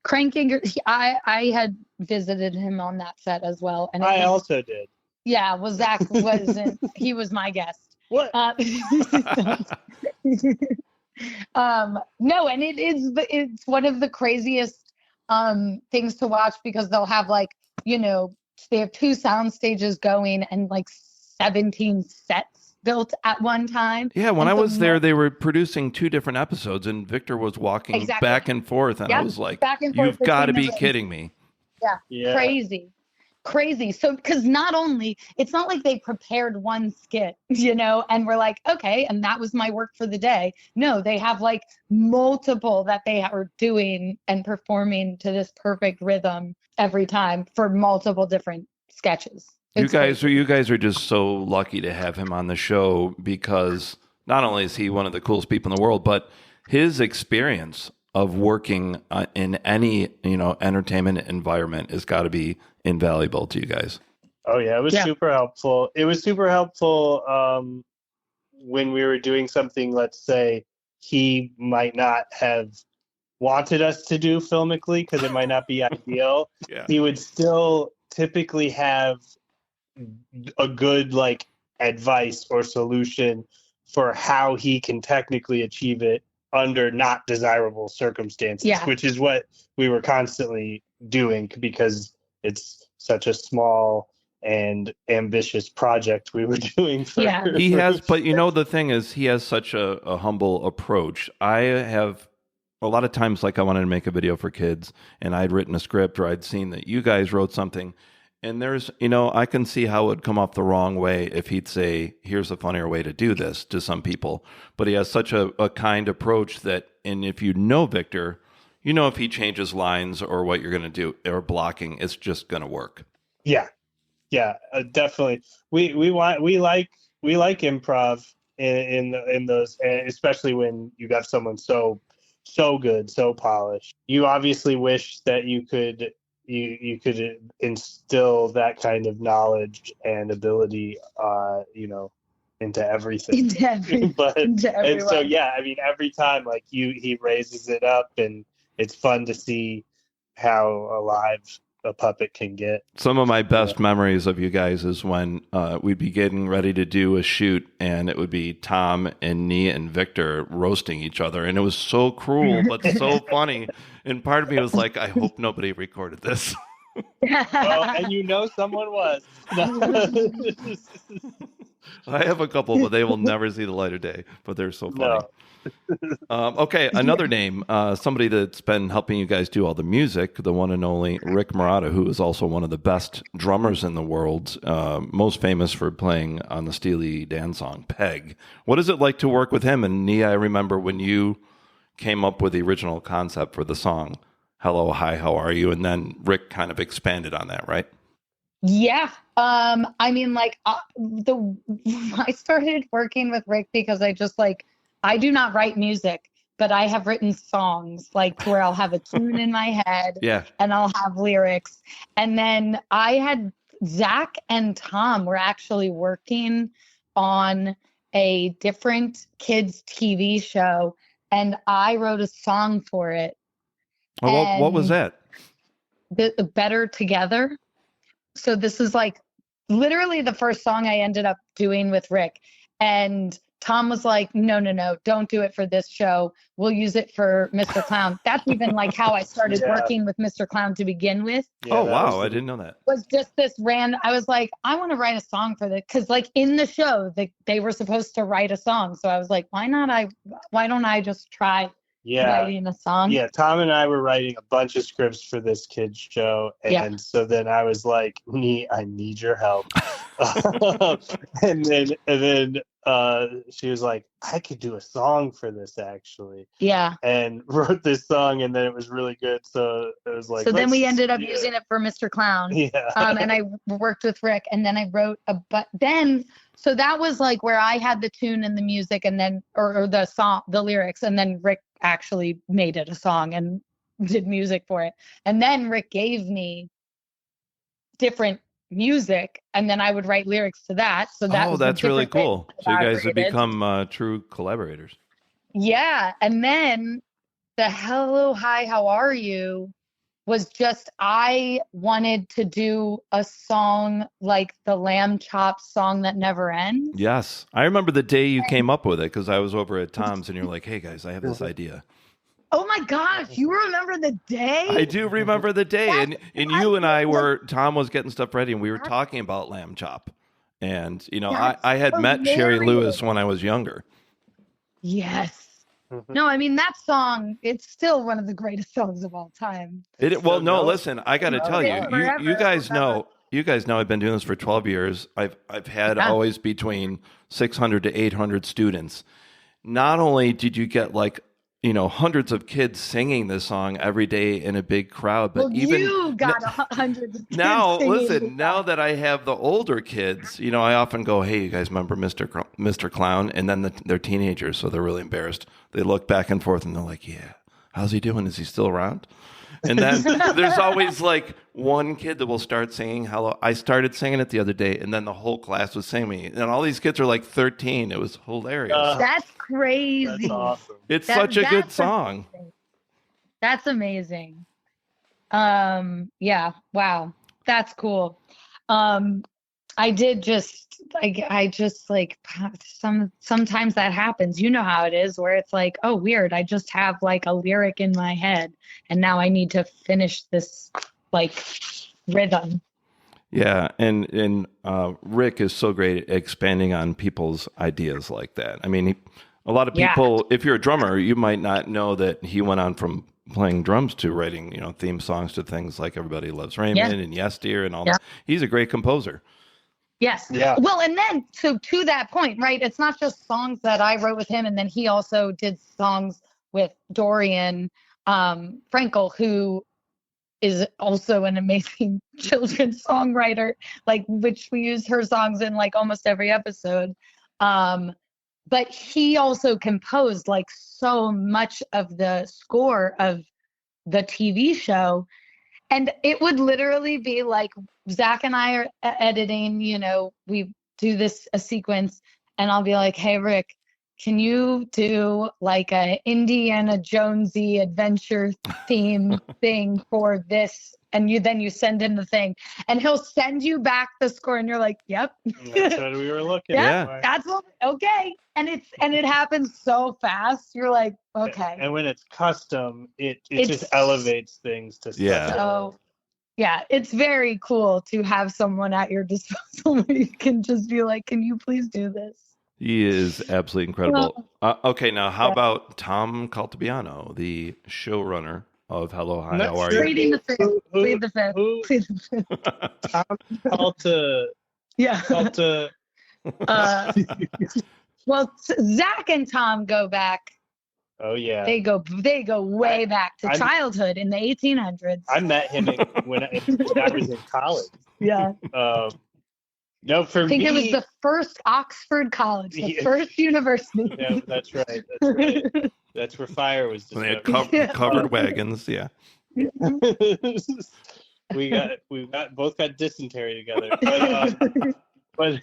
Crank Yankers, I had visited him on that set as well. And I also did. Yeah, well, Zach wasn't, he was my guest. What? No, and it's one of the craziest things to watch because they'll have like, you know, they have 2 sound stages going and like 17 sets built at one time. Yeah, when I was there, they were producing 2 different episodes, and Victor was walking back and forth, and I was like, you've got to be kidding me. Yeah, crazy. So, because not only, it's not like they prepared one skit, you know, and we're like, okay, and that was my work for the day. No, they have like multiple that they are doing and performing to this perfect rhythm every time for multiple different sketches. You guys are just so lucky to have him on the show, because not only is he one of the coolest people in the world, but his experience of working in any, you know, entertainment environment has got to be invaluable to you guys. Oh yeah, it was super helpful. It was super helpful when we were doing something, let's say, he might not have wanted us to do filmically because it might not be ideal. He would still typically have a good like advice or solution for how he can technically achieve it under not desirable circumstances, which is what we were constantly doing because it's such a small and ambitious project we were doing. He has, but you know, the thing is, he has such a humble approach. I have a lot of times, like I wanted to make a video for kids and I'd written a script or I'd seen that you guys wrote something. And there's, you know, I can see how it would come off the wrong way if he'd say, here's a funnier way to do this to some people. But he has such a kind approach that, and if you know Victor, you know if he changes lines or what you're going to do or blocking, it's just going to work. Yeah, definitely. We like improv in those, especially when you got someone so good, so polished. You obviously wish that you could you could instill that kind of knowledge and ability, into everything. Into every, But into and so everyone. yeah, I mean, every time like he raises it up, and it's fun to see how alive a puppet can get. Some of my best memories of you guys is when we'd be getting ready to do a shoot, and it would be Tom and Nee and Victor roasting each other, and it was so cruel but so funny. And part of me was like, I hope nobody recorded this. Well, and someone was. I have a couple, but they will never see the light of day. But they're so funny. No. Okay, another name, somebody that's been helping you guys do all the music, the one and only Rick Marotta, who is also one of the best drummers in the world, most famous for playing on the Steely Dan song, Peg. What is it like to work with him? And Nee, I remember when you came up with the original concept for the song, Hello, Hi, How Are You? And then Rick kind of expanded on that, right? Yeah. I mean, like, I started working with Rick because I do not write music, but I have written songs, like, where I'll have a tune in my head, Yeah. and I'll have lyrics. And then Zach and Tom were actually working on a different kids TV show, and I wrote a song for it. Well, what was that? The Better Together. So this is like literally the first song I ended up doing with Rick. And Tom was like, no, don't do it for this show. We'll use it for Mr. Clown. That's even like how I started working with Mr. Clown to begin with. Yeah, oh, wow. I didn't know that. Was just this I was like, I want to write a song for this. Because like in the show, they were supposed to write a song. So I was like, why don't I just try writing a song? Yeah, Tom and I were writing a bunch of scripts for this kids show, and so then I was like, I need your help. and then she was like, I could do a song for this actually. Yeah. And wrote this song, and then it was really good. So it was like. So then we ended up using it for Mr. Clown. Yeah. And I worked with Rick, and then I wrote so that was like where I had the tune and the music, and then or the song, the lyrics, and then Rick actually made it a song and did music for it. And then Rick gave me different music, and then I would write lyrics to that. So that's really cool. So you guys have become true collaborators. Yeah. And then the Hello, Hi, How Are You was just, I wanted to do a song like the Lamb Chops Song That Never Ends. Yes. I remember the day you came up with it, because I was over at Tom's and you're like, hey guys, I have this idea. Oh my gosh, you remember the day? I do remember the day. And you and Tom was getting stuff ready, and we were talking about Lamb Chop. And, I had met Sherry Lewis when I was younger. Yes. No, I mean, that song, it's still one of the greatest songs of all time. Listen, I got to tell you, you guys know I've been doing this for 12 years. I've had always between 600 to 800 students. Not only did you get hundreds of kids singing this song every day in a big crowd, but you got hundreds of kids now that I have the older kids, I often go, hey, you guys remember Mr. Clown? And then they're teenagers, so they're really embarrassed. They look back and forth and they're like, yeah, how's he doing? Is he still around? And then there's always one kid that will start singing Hello. I started singing it the other day, and then the whole class was singing me. And all these kids are 13. It was hilarious. That's crazy. That's awesome. It's such a good song. That's amazing. Yeah. Wow. That's cool. I did sometimes that happens. You know how it is, where it's like, oh, weird. I just have a lyric in my head, and now I need to finish this rhythm. Yeah. And Rick is so great at expanding on people's ideas like that. I mean, a lot of people, if you're a drummer, you might not know that he went on from playing drums to writing, theme songs to things like Everybody Loves Raymond and Yes Dear and all that. He's a great composer. Yes. Yeah. Well, and then, so to that point, right, it's not just songs that I wrote with him, and then he also did songs with Dorian Frankel, who is also an amazing children's songwriter, which we use her songs in almost every episode. But he also composed so much of the score of the TV show. And it would literally be like Zach and I are editing, we do a sequence, and I'll be like, hey, Rick, can you do like a Indiana Jonesy adventure theme thing for this? And then you send him the thing, and he'll send you back the score, and you're like, yep. That's what we were looking Yeah, for. that's okay. And it happens so fast. You're like, okay. And when it's custom, it just elevates things to Yeah. So yeah, it's very cool to have someone at your disposal where you can just be like, can you please do this? He is absolutely incredible. Okay, now how about Tom Caltabiano, the showrunner of Hello, Hi, How Are You? Pleading the fifth. Plead the fifth. Plead the fifth. Tom Calta. Yeah. Calta. Well, Zach and Tom go back. Oh yeah. They go way back to childhood in the 1800s. I met him when I was in college. Yeah. No, for me, I think it was the first Oxford College, the first university. Yeah, that's right. That's right. That's where fire was discovered. They had covered wagons. Yeah. we both got dysentery together. But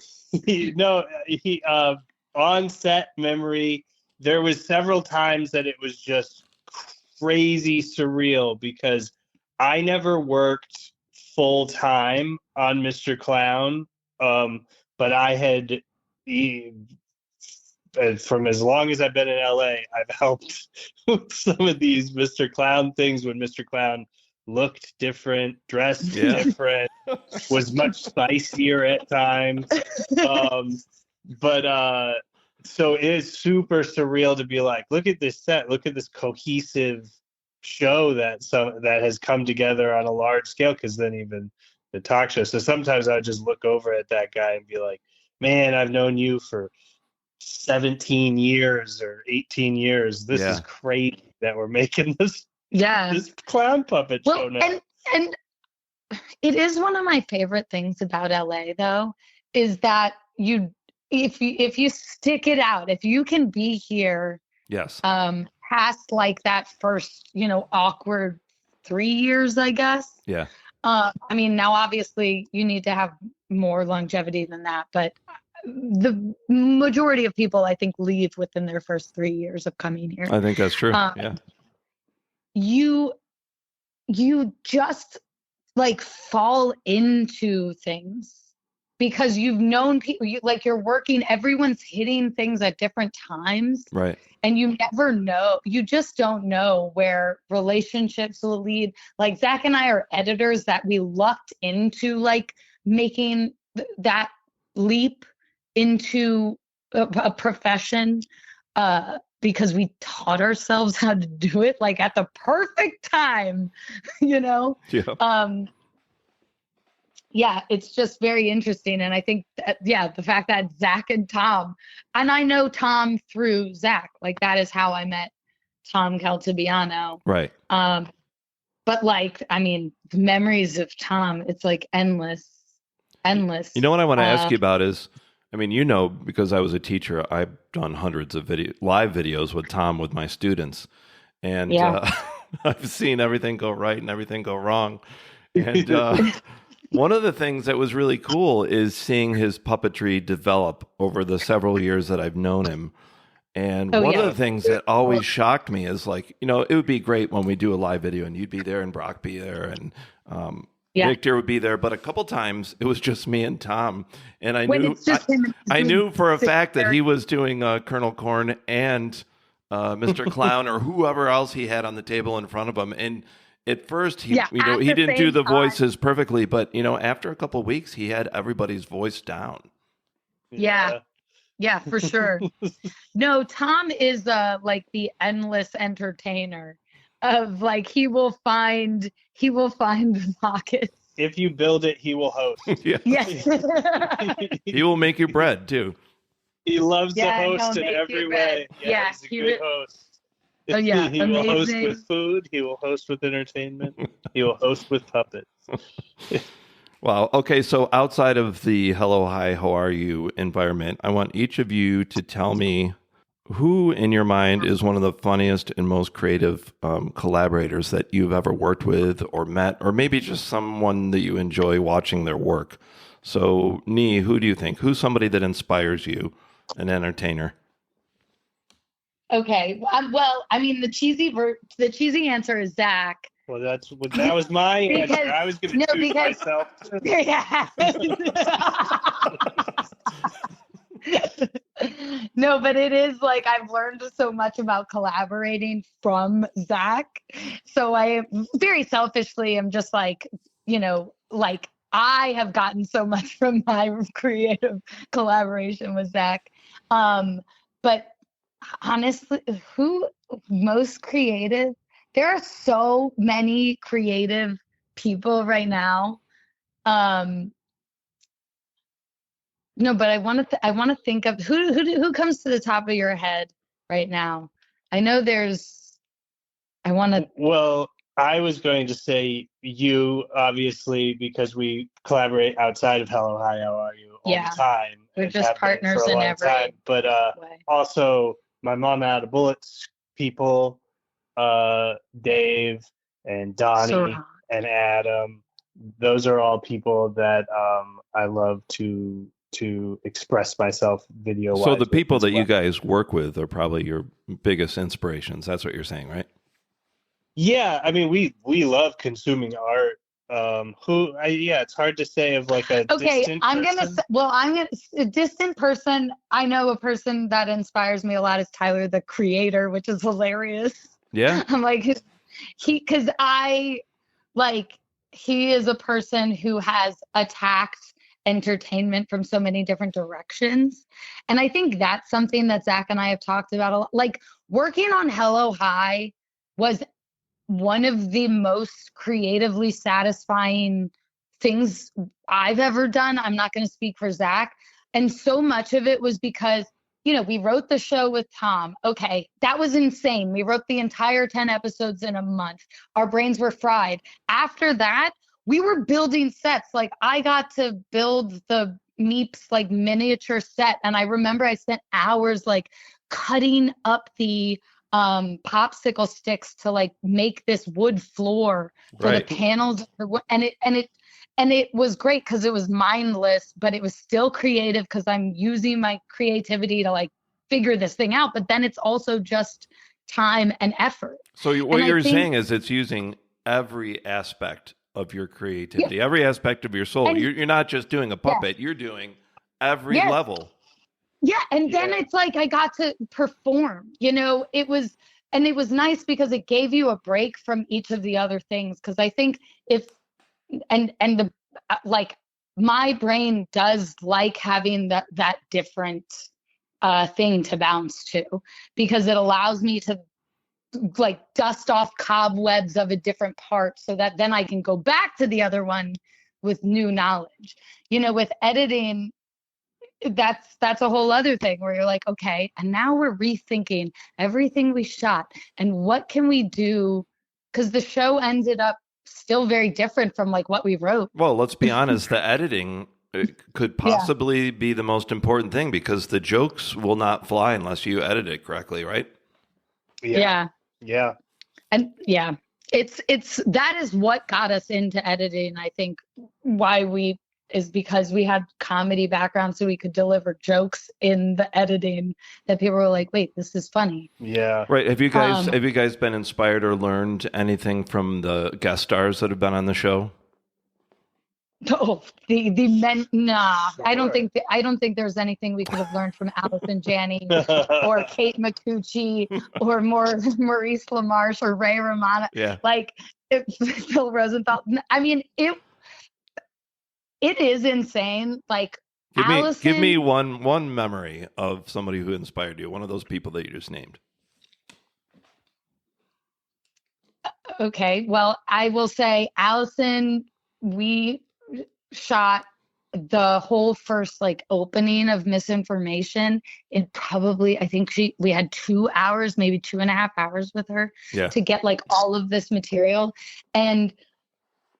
on set memory, there was several times that it was just crazy surreal because I never worked full time on Mr. Clown. But I had, from as long as I've been in LA, I've helped with some of these Mr. Clown things when Mr. Clown looked different, dressed different, was much spicier at times. So it is super surreal to be like, look at this set, look at this cohesive show that has come together on a large scale, because then even the talk show. So sometimes I would just look over at that guy and be like, man, I've known you for 17 years or 18 years. This is crazy that we're making this clown puppet show now. And it is one of my favorite things about LA though, is that if you stick it out, if you can be here past like that first, awkward 3 years, I guess. Yeah. I mean, now obviously you need to have more longevity than that, but the majority of people, I think, leave within their first 3 years of coming here. I think that's true. Yeah. You just like fall into things because you've known people, you're working, everyone's hitting things at different times. Right. And you never know. You just don't know where relationships will lead. Like Zach and I are editors that we lucked into like making that leap into a profession because we taught ourselves how to do it like at the perfect time, Yeah. Yeah, it's just very interesting. And I think that, the fact that Zach and Tom, and I know Tom through Zach, like that is how I met Tom Caltabiano. Right. But like, I mean, the memories of Tom, it's like endless. You know what I want to ask you about is, I mean, because I was a teacher, I've done hundreds of live videos with Tom with my students. And I've seen everything go right and everything go wrong. And one of the things that was really cool is seeing his puppetry develop over the several years that I've known him. And one of the things that always shocked me is like, it would be great when we do a live video and you'd be there and Brock be there and Victor would be there. But a couple times it was just me and Tom. And I knew for a fact that he was doing Colonel Corn and Mr. Clown or whoever else he had on the table in front of him. And at first, he didn't do the voices perfectly, but after a couple of weeks, he had everybody's voice down. Yeah, for sure. No, Tom is like the endless entertainer of like he will find the pockets. If you build it, he will host. Yes. He will make you bread too. He loves to host in every way. Yeah, he's a good host. Oh yeah, he will host with food. He will host with entertainment. He will host with puppets. Wow. Okay, so outside of the Hello, Hi, How Are You environment, I want each of you to tell me Who in your mind is one of the funniest and most creative collaborators that you've ever worked with or met, or maybe just someone that you enjoy watching their work? So, Nee, who do you think? Who's somebody that inspires you, an entertainer? Okay. Well, I mean, the cheesy answer is Zach. Well, that was my answer. I was going to choose myself too. Yeah. No, but it is like I've learned so much about collaborating from Zach. So I very selfishly am just like, like I have gotten so much from my creative collaboration with Zach. But honestly, who most creative? There are so many creative people right now. No, but I want to. I want to think of who comes to the top of your head right now. I know there's. I want to. Well, I was going to say you, obviously, because we collaborate outside of Hello, Hi, How Are You all the time. We're just partners in every time. But way. Also, my Mom Out of Bullets people, Dave and Donnie and Adam. Those are all people that I love to express myself video-wise. So the people that you guys work with are probably your biggest inspirations. That's what you're saying, right? Yeah, I mean, we love consuming art. It's hard to say of like a distant person. A distant person. I know a person that inspires me a lot is Tyler, the Creator, which is hilarious. Yeah. I'm like, he is a person who has attacked entertainment from so many different directions. And I think that's something that Zach and I have talked about a lot. Like working on Hello High was one of the most creatively satisfying things I've ever done. I'm not going to speak for Zach. And so much of it was because, we wrote the show with Tom. Okay, that was insane. We wrote the entire 10 episodes in a month. Our brains were fried. After that, we were building sets. Like I got to build the Meeps like miniature set. And I remember I spent hours like cutting up the popsicle sticks to like make this wood floor for the panels. And it was great because it was mindless, but it was still creative because I'm using my creativity to like figure this thing out. But then it's also just time and effort. So what you're saying is it's using every aspect of your creativity, every aspect of your soul. You're not just doing a puppet, you're doing every level. Yeah. And then it's like I got to perform, it was nice because it gave you a break from each of the other things. Cause I think my brain does like having that different thing to bounce to, because it allows me to like dust off cobwebs of a different part so that then I can go back to the other one with new knowledge. With editing, that's a whole other thing where you're like, okay, and now we're rethinking everything we shot and what can we do? Because the show ended up still very different from like what we wrote. Well, let's be honest, the editing could possibly be the most important thing because the jokes will not fly unless you edit it correctly, right? Yeah. And it's that is what got us into editing. I think why is because we had comedy background, so we could deliver jokes in the editing that people were like, wait, this is funny. Yeah. Right. Have you guys been inspired or learned anything from the guest stars that have been on the show? Oh, the men. Nah, sure. I don't think there's anything we could have learned from Allison Janney or Kate Micucci or Maurice LaMarche or Ray Romano. Yeah. Like Phil Rosenthal. I mean, it is insane. Like give me one memory of somebody who inspired you. One of those people that you just named. Okay. Well, I will say Allison, we shot the whole first like opening of Misinformation in probably, I think we had 2 hours, maybe 2.5 hours with her to get like all of this material. And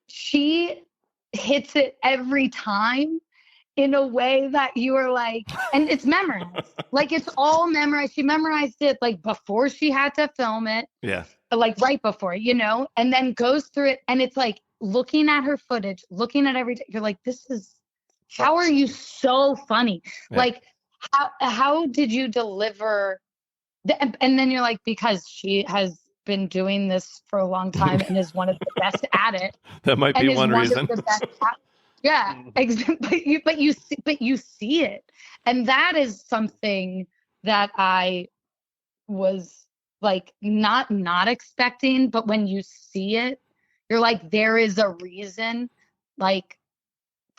she hits it every time in a way that you are like, and it's memorized. Like, it's all memorized. She memorized it like before she had to film it. Yeah. Like right before, and then goes through it. And it's like looking at her footage, looking at everything. You're like, how are you so funny? Yeah. Like, how did you deliver? And then you're like, because she has been doing this for a long time and is one of the best at it. That might be one reason. Yeah, but you see it, and that is something that I was like not expecting. But when you see it, you're like, there is a reason, like.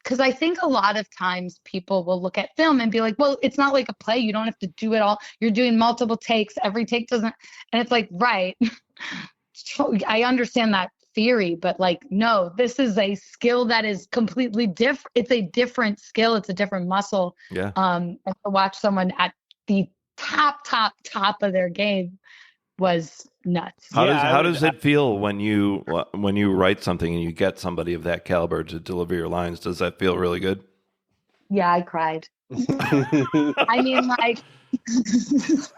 Because I think a lot of times people will look at film and be like, well, it's not like a play. You don't have to do it all. You're doing multiple takes. Every take doesn't. And it's like, right. I understand that theory, but like, no, this is a skill that is completely different. It's a different skill. It's a different muscle. Yeah. And to watch someone at the top of their game was nuts. How does it feel when you write something and you get somebody of that caliber to deliver your lines? Does that feel really good? Yeah, I cried. I mean, like, it's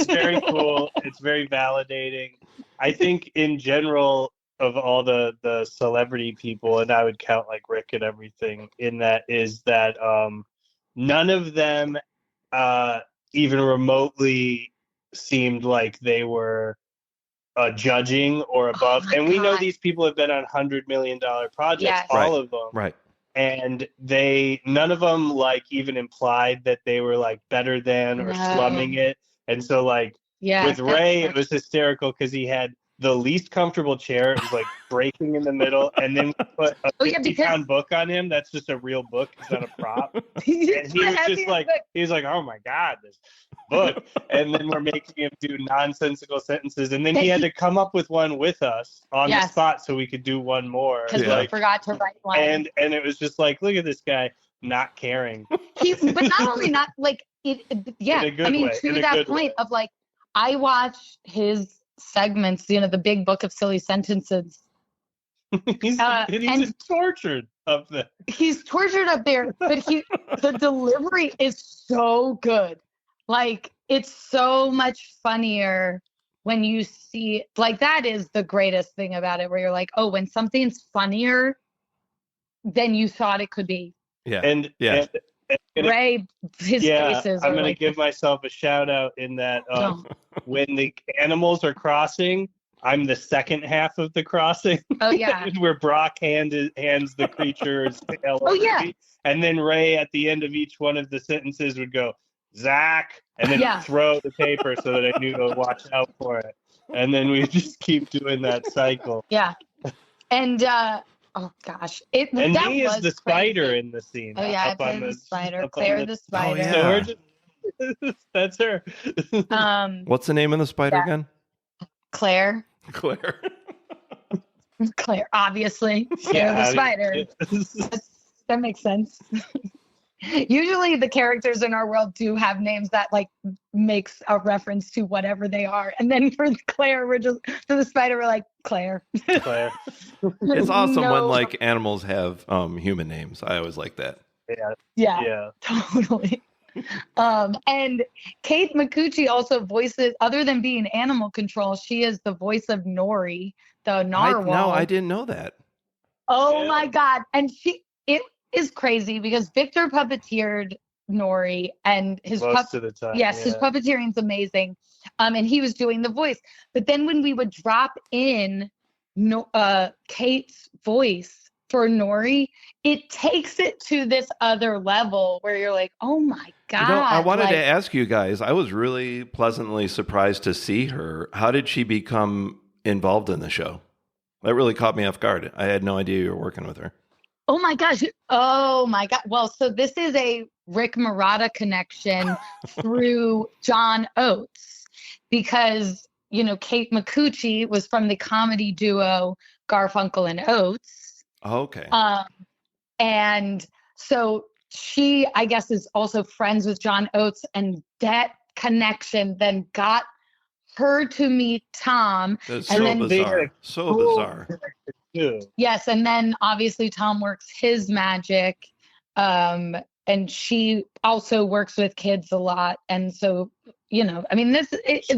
very cool. It's very validating. I think in general of all the celebrity people, and I would count like Rick and everything in that, is that none of them even remotely seemed like they were judging or above. And we know these people have been on $100 million projects, yes. all of them. Right. And none of them like even implied that they were like better than or slumming it. And so like with Ray, it was hysterical because he had the least comfortable chair. It was like breaking in the middle, and then we put a 50-pound book on him. That's just a real book. It's not a prop. And he was just like, oh my God, this book. And then we're making him do nonsensical sentences. And then he had to come up with one with us on the spot so we could do one more. Because we forgot to write one. And it was just like, look at this guy not caring. But not only not like it. Yeah, I mean, to that point of like, I watched his segments, the big book of silly sentences. he's tortured up there. He's tortured up there, but the delivery is so good. Like, it's so much funnier when you see, like, that is the greatest thing about it, where you're like, oh, when something's funnier than you thought it could be. Yeah. And Ray, his faces. I'm going to give myself a shout out in that when the animals are crossing, I'm the second half of the crossing. Oh, yeah. Where Brock hands the creature's tail. Oh, yeah. Me. And then Ray at the end of each one of the sentences would go, Zach, and then throw the paper so that I knew to watch out for it. And then we just keep doing that cycle. Yeah. And, oh gosh! And Nee is the spider in the scene. Oh yeah, I played the spider. Claire the spider. Oh, yeah. So that's her. What's the name of the spider again? Claire. Claire, obviously. Claire the spider. That makes sense. Usually the characters in our world do have names that like makes a reference to whatever they are. And then for Claire, for the spider, we're like, Claire. It's awesome when like animals have human names. I always like that. Yeah. Totally. And Kate Micucci also voices, other than being animal control, she is the voice of Nori, the narwhal. No, I didn't know that. Oh my God. And it is crazy because Victor puppeteered Nori, and his most of the time. Yes, his puppeteering's amazing. And he was doing the voice. But then when we would drop in Kate's voice for Nori, it takes it to this other level where you're like, oh my God. I wanted to ask you guys, I was really pleasantly surprised to see her. How did she become involved in the show? That really caught me off guard. I had no idea you were working with her. Oh my gosh. Oh my God. Well, so this is a Rick Marotta connection through John Oates, because, Kate Micucci was from the comedy duo Garfunkel and Oates. Oh, okay. And so she, I guess, is also friends with John Oates, and that connection then got her to meet Tom. That's and so then bizarre. So bizarre. too. Yes, and then obviously Tom works his magic, and she also works with kids a lot, and so I mean,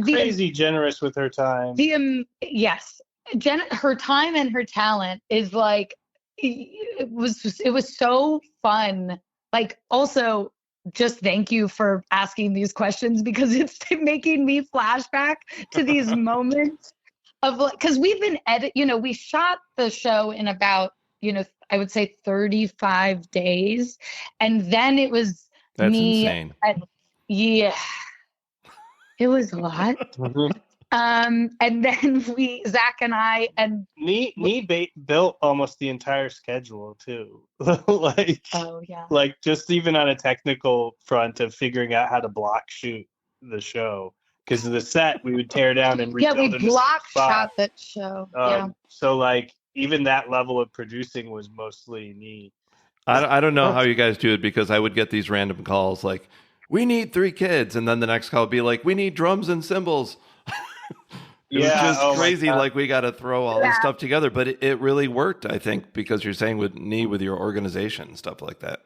Crazy generous with her time. Yes, her time and her talent is like it was so fun. Like, also, just thank you for asking these questions because it's making me flashback to these moments of, like, because we've been we shot the show in about, I would say 35 days, and then it was That's me. insane. Yeah, it was a lot. And then Zach and I, and Nee built almost the entire schedule too. oh yeah, like just even on a technical front of figuring out how to block shoot the show, because the set we would tear down and rebuild we in the same block spot. shot that show. So like even that level of producing was mostly Nee. I don't know how you guys do it, because I would get these random calls like, we need 3 kids. And then the next call would be like, we need drums and cymbals. It was just crazy. Like, we got to throw all this stuff together. But it really worked, I think, because you're saying with Nee, with your organization and stuff like that.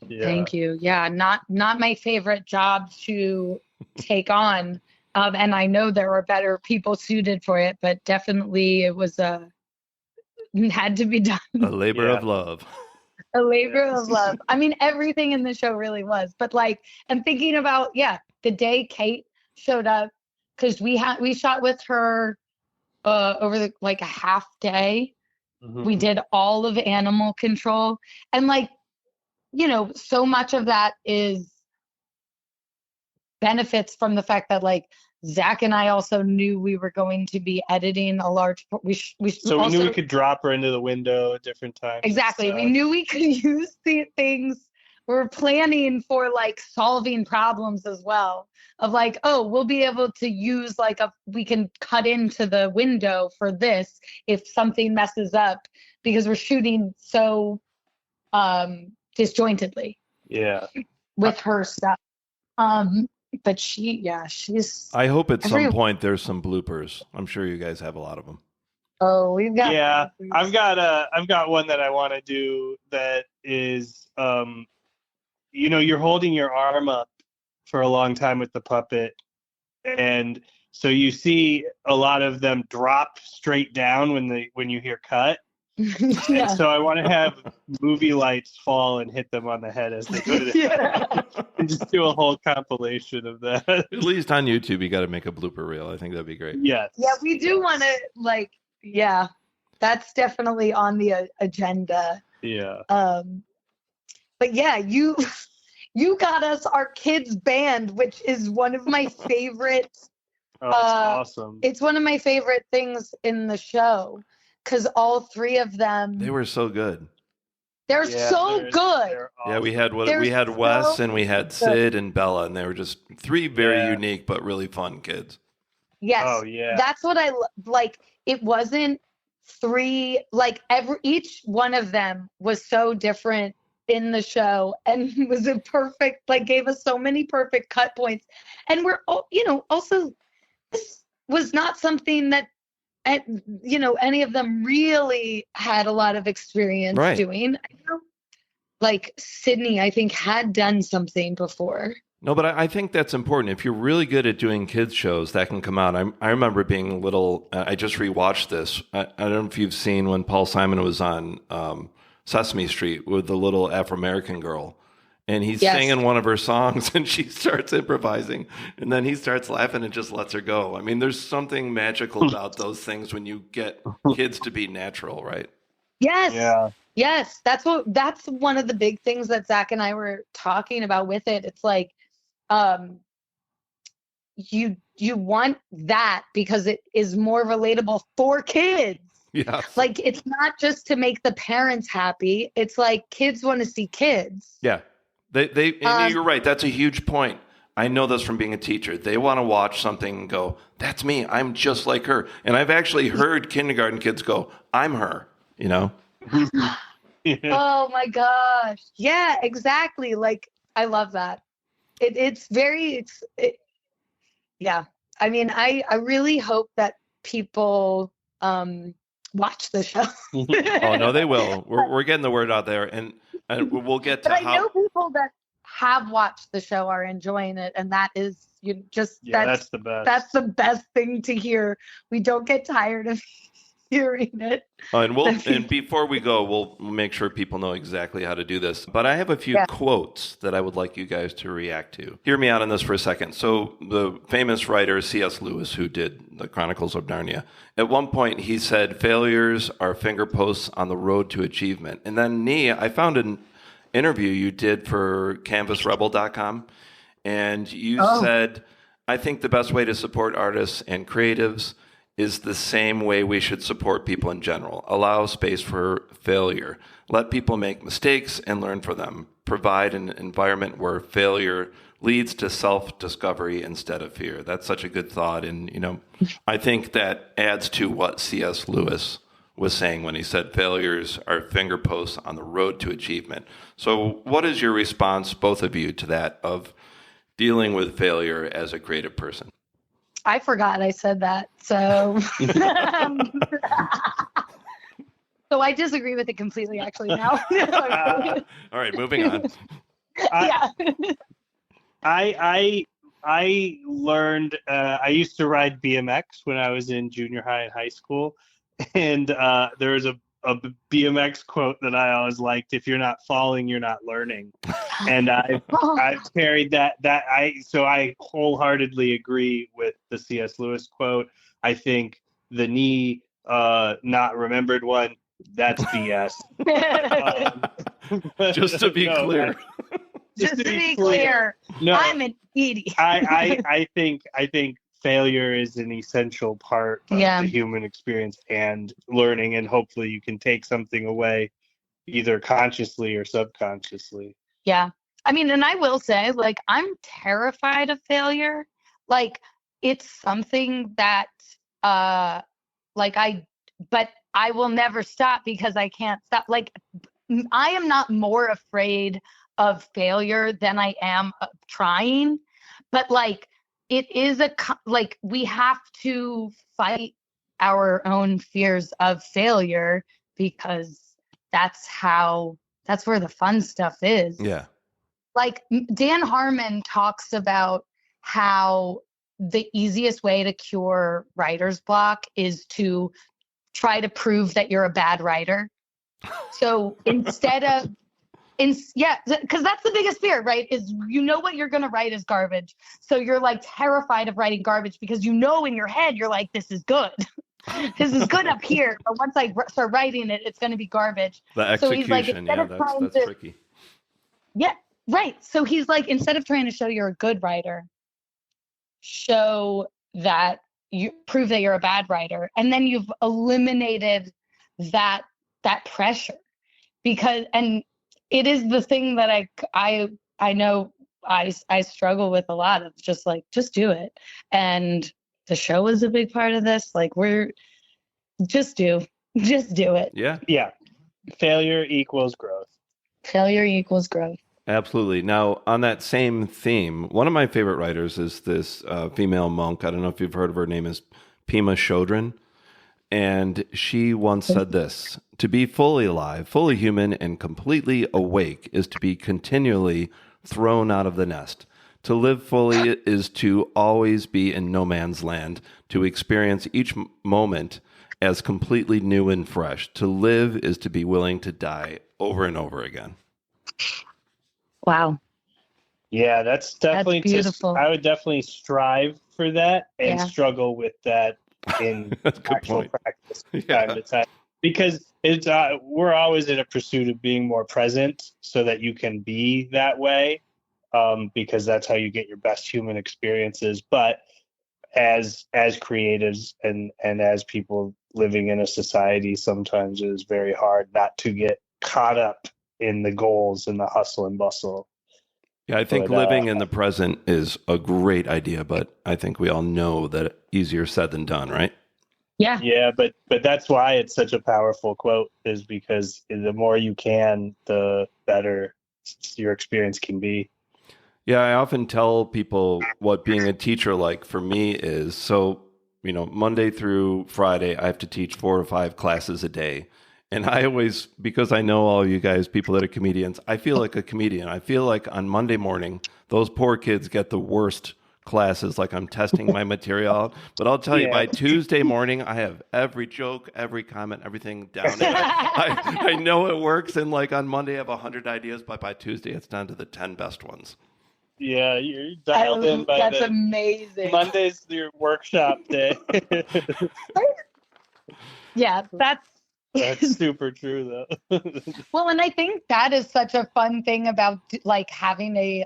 Yeah. Thank you. Yeah, not my favorite job to take on. And I know there were better people suited for it, but definitely it was had to be done. A labor of love. A labor of love. I mean, everything in the show really was. But like, I'm thinking about, the day Kate showed up, because we shot with her over like a half day. Mm-hmm. We did all of animal control, and like, so much of that is benefits from the fact that, like, Zach and I also knew we were going to be editing a large. So we knew we could drop her into the window at different times. Exactly. We knew we could use the things. We're planning for, like, solving problems as well. Of like, oh, we'll be able to use we can cut into the window for this if something messes up, because we're shooting so disjointedly. Yeah. With her stuff. But she's. I hope at some point there's some bloopers. I'm sure you guys have a lot of them. Oh, we've got. Yeah, I've got one that I want to do that is, you're holding your arm up for a long time with the puppet, and so you see a lot of them drop straight down when you hear cut. Yeah. And so I want to have movie lights fall and hit them on the head as they go to the and just do a whole compilation of that. At least on YouTube, you got to make a blooper reel. I think that'd be great. Yes. Yeah, we do want to, that's definitely on the agenda. Yeah. But yeah, you got us our kids band, which is one of my favorite. Oh, that's awesome. It's one of my favorite things in the show, because all 3 of them. They were so good. They're so good. Awesome. Yeah, we had Wes and we had Sid and Bella, and they were just 3 very unique but really fun kids. Yes. Oh yeah. That's what I like. It wasn't 3, like, each one of them was so different in the show, and was a perfect, like, gave us so many perfect cut points. And we're also, this was not something that any of them really had a lot of experience doing. Like Sydney, I think, had done something before. No, but I think that's important. If you're really good at doing kids shows, that can come out. I remember being little. I just rewatched this. I don't know if you've seen when Paul Simon was on Sesame Street with the little Afro-American girl. And he's singing one of her songs, and she starts improvising, and then he starts laughing and just lets her go. I mean, there's something magical about those things when you get kids to be natural, right? Yes. Yeah. Yes. That's one of the big things that Zach and I were talking about with it. It's like, you want that because it is more relatable for kids. Yeah. Like, it's not just to make the parents happy. It's like kids want to see kids. Yeah. And you're right. That's a huge point. I know this from being a teacher. They want to watch something and go, that's me. I'm just like her. And I've actually heard kindergarten kids go, I'm her, Yeah. Oh my gosh. Yeah, exactly. Like, I love that. Yeah. I mean, I really hope that people watch the show. Oh no, they will. We're getting the word out there, and we'll get to but I know people that have watched the show are enjoying it, and that is that's the best. That's the best thing to hear. We don't get tired of hearing it. And before we go, we'll make sure people know exactly how to do this. But I have a few quotes that I would like you guys to react to. Hear me out on this for a second. So the famous writer C.S. Lewis, who did the Chronicles of Narnia, at one point he said, "Failures are fingerposts on the road to achievement." And then Nee, I found an interview you did for CanvasRebel.com, and you said, "I think the best way to support artists and creatives is the same way we should support people in general. Allow space for failure. Let people make mistakes and learn from them. Provide an environment where failure leads to self-discovery instead of fear." That's such a good thought. And, I think that adds to what C.S. Lewis was saying when he said failures are fingerposts on the road to achievement. So what is your response, both of you, to that of dealing with failure as a creative person? I forgot I said that. So so I disagree with it completely actually now. All right, moving on. I learned, I used to ride BMX when I was in junior high and high school. And there was a BMX quote that I always liked: "If you're not falling, you're not learning." And I've carried that. So I wholeheartedly agree with the C.S. Lewis quote. I think the Nee not remembered one, that's BS. Just to be clear. Just to be clear, no, I'm an idiot. I think failure is an essential part of the human experience and learning, and hopefully you can take something away either consciously or subconsciously. Yeah. I mean, and I will say, I'm terrified of failure. It's something that, but I will never stop because I can't stop. I am not more afraid of failure than I am of trying, but it is we have to fight our own fears of failure because that's where the fun stuff is. Yeah. Dan Harmon talks about how the easiest way to cure writer's block is to try to prove that you're a bad writer. So instead of because that's the biggest fear, right? Is what you're going to write is garbage. So you're terrified of writing garbage because in your head, you're like, this is good. This is good up here. But once I start writing it, it's going to be garbage. The execution, that's tricky. Yeah, right. So he's instead of trying to show you're a good writer, show that you prove that you're a bad writer. And then you've eliminated that pressure and it is the thing that I know I struggle with a lot of just do it. And the show is a big part of this. Just do it. Yeah. Yeah. Failure equals growth. Failure equals growth. Absolutely. Now, on that same theme, one of my favorite writers is this female monk. I don't know if you've heard of her. Name is Pema Chodron. And she once said this: "To be fully alive, fully human, and completely awake is to be continually thrown out of the nest. To live fully is to always be in no man's land, to experience each moment as completely new and fresh. To live is to be willing to die over and over again." Wow. Yeah, that's definitely beautiful. I would definitely strive for that and struggle with that in actual practice time to time, because it's we're always in a pursuit of being more present so that you can be that way, because that's how you get your best human experiences. But as creatives and as people living in a society, sometimes it is very hard not to get caught up in the goals and the hustle and bustle. Yeah, I think living in the present is a great idea, but I think we all know that easier said than done, right? Yeah. Yeah, but that's why it's such a powerful quote, is because the more you can, the better your experience can be. Yeah, I often tell people what being a teacher for me is. So Monday through Friday, I have to teach 4 or 5 classes a day. And I always, because I know all you guys, people that are comedians, I feel like a comedian. I feel like on Monday morning, those poor kids get the worst classes, like I'm testing my material out. But I'll tell you, by Tuesday morning, I have every joke, every comment, everything down. I know it works. And like on Monday, I have 100 ideas, but by Tuesday, it's down to the 10 best ones. Yeah, you're dialed in by that's amazing. Monday's your workshop day. Yeah, that's super true, though. Well, and I think that is such a fun thing about like having a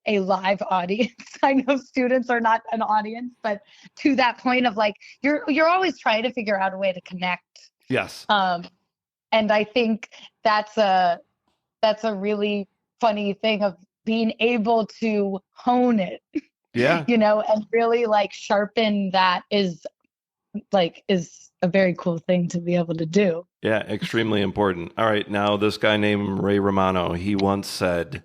live audience. I know students are not an audience, but to that point of like you're always trying to figure out a way to connect. Yes. And I think that's a really funny thing of being able to hone it. Yeah. And really like sharpen that is a very cool thing to be able to do. Yeah, extremely important. All right, now this guy named Ray Romano, he once said,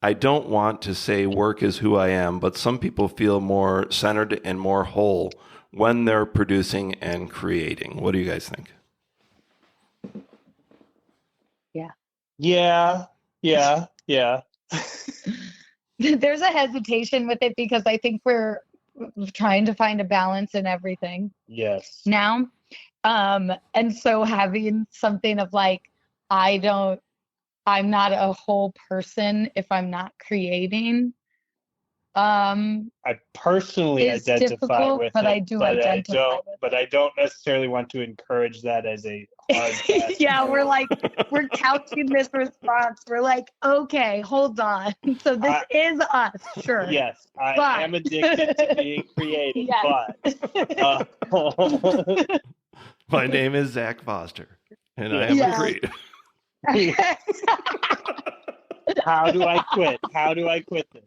I don't want to say work is who I am, but some people feel more centered and more whole when they're producing and creating. What do you guys think? Yeah. There's a hesitation with it because I think we're trying to find a balance in everything. Yes. Now. And so having something of like, I'm not a whole person if I'm not creating. I personally identify with but it, I do identify with but I don't necessarily want to encourage that as a hard pass. Yeah, we're couching this response. We're like, okay, hold on. So this is us, sure. Yes, I am addicted to being creative, but my name is Zach Foster, and I am a creative. How do I quit? How do I quit this?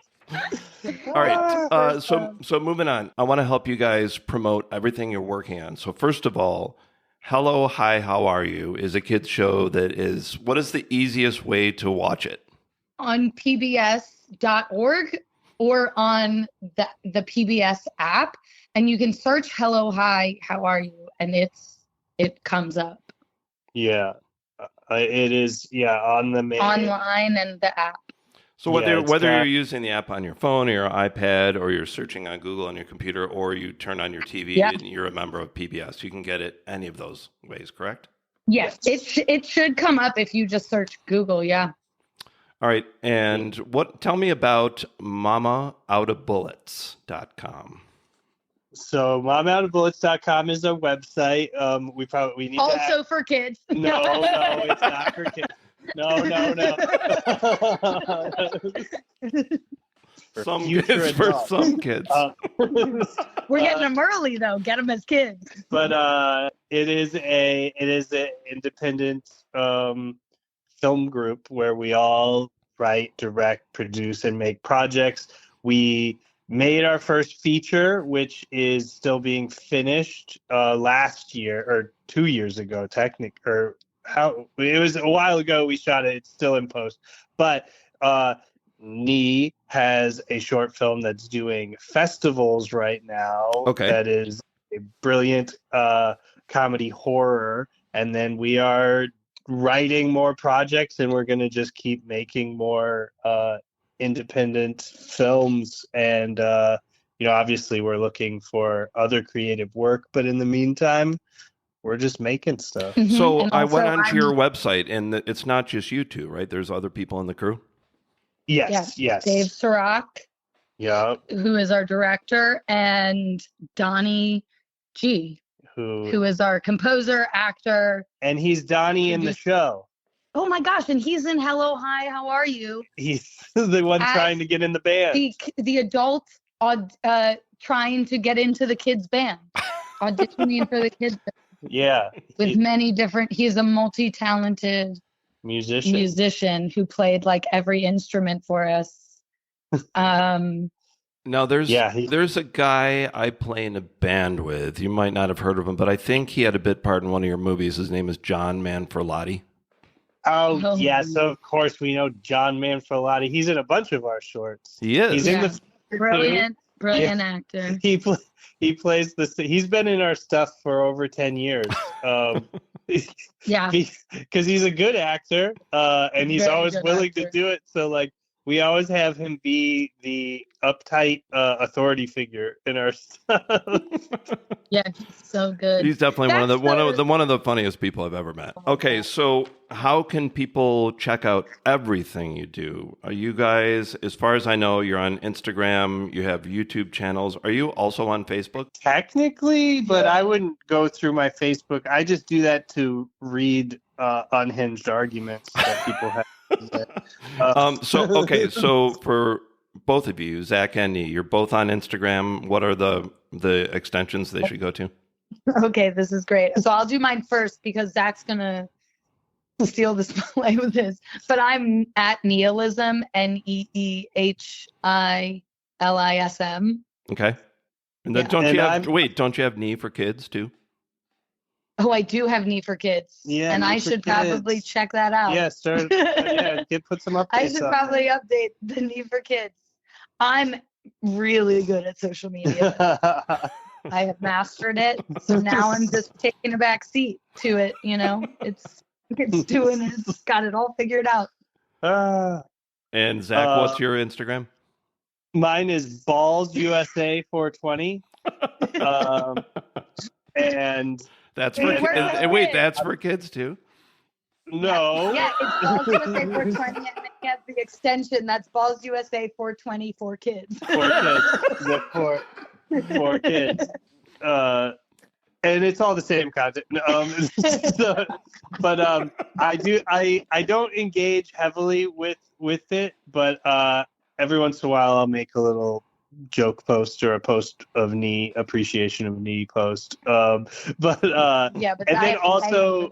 All right. So moving on, I want to help you guys promote everything you're working on. So first of all, Hello, Hi, How Are You is a kids show that is, what is the easiest way to watch it? On pbs.org or on the PBS app. And you can search Hello, Hi, How Are You? And it comes up. Yeah, it is. Yeah, on the main online and the app. So whether you're using the app on your phone or your iPad, or you're searching on Google on your computer, or you turn on your TV and you're a member of PBS, you can get it any of those ways, correct? Yes, it should come up if you just search Google. Yeah. All right, and tell me about MamaOutOfBullets.com. So MamaOutOfBullets.com is a website. We need also for kids. No, it's not for kids. No. For some kids. We're getting them early though. Get them as kids. But it is an independent film group where we all write, direct, produce, and make projects. We made our first feature, which is still being finished last year or 2 years ago, it was a while ago we shot it. It's still in post. But Nee has a short film that's doing festivals right now. Okay. That is a brilliant comedy horror. And then we are writing more projects, and we're going to just keep making more independent films. And, obviously we're looking for other creative work. But in the meantime, we're just making stuff. Mm-hmm. So I went onto your website, and it's not just you two, right? There's other people in the crew? Yes. Dave Sirach, who is our director, and Donnie G, who is our composer, actor. And he's Donnie in the show. Oh my gosh, and he's in Hello, Hi, How Are You? He's the one trying to get in the band. The adult trying to get into the kids' band. Auditioning for the kids' band. Yeah. With many different, he's a multi-talented musician who played like every instrument for us. Now there's a guy I play in a band with. You might not have heard of him, but I think he had a bit part in one of your movies. His name is John Manfrotati. Oh, yes, of course we know John Manfrotati. He's in a bunch of our shorts. He is. He's in the brilliant. Brilliant actor. He plays he's been in our stuff for over 10 years. Yeah. Because he's a good actor, and he's Very always good willing actor. to do it. So like we always have him be the uptight authority figure in our stuff. Yeah, he's so good. He's definitely one of the funniest people I've ever met. Okay, so how can people check out everything you do? Are you guys, as far as I know, you're on Instagram, you have YouTube channels. Are you also on Facebook? Technically, but I wouldn't go through my Facebook. I just do that to read unhinged arguments that people have. So for both of you, Zach and Nee, you're both on Instagram. What are the extensions they should go to? Okay, this is great. So I'll do mine first because Zach's gonna steal the spotlight with his. But I'm at Neelism, NEEHILISM. Okay. And then don't you have Nee for kids too? Oh, I do have Nee for Kids. Yeah, and Nee I for should Kids. probably check that out. Yeah, put some updates. I should probably update the Nee for Kids. I'm really good at social media. I have mastered it, so now I'm just taking a back seat to it. You know, it's got it all figured out. And Zach, what's your Instagram? Mine is BallsUSA 420. And that's for that's for kids too. No. Yeah, it's Balls USA 420, and then you have the extension. That's Balls USA 420 for kids. For kids. And it's all the same content. I don't engage heavily with it, but every once in a while I'll make a little joke post or a post of Nee appreciation of Nee post. And then also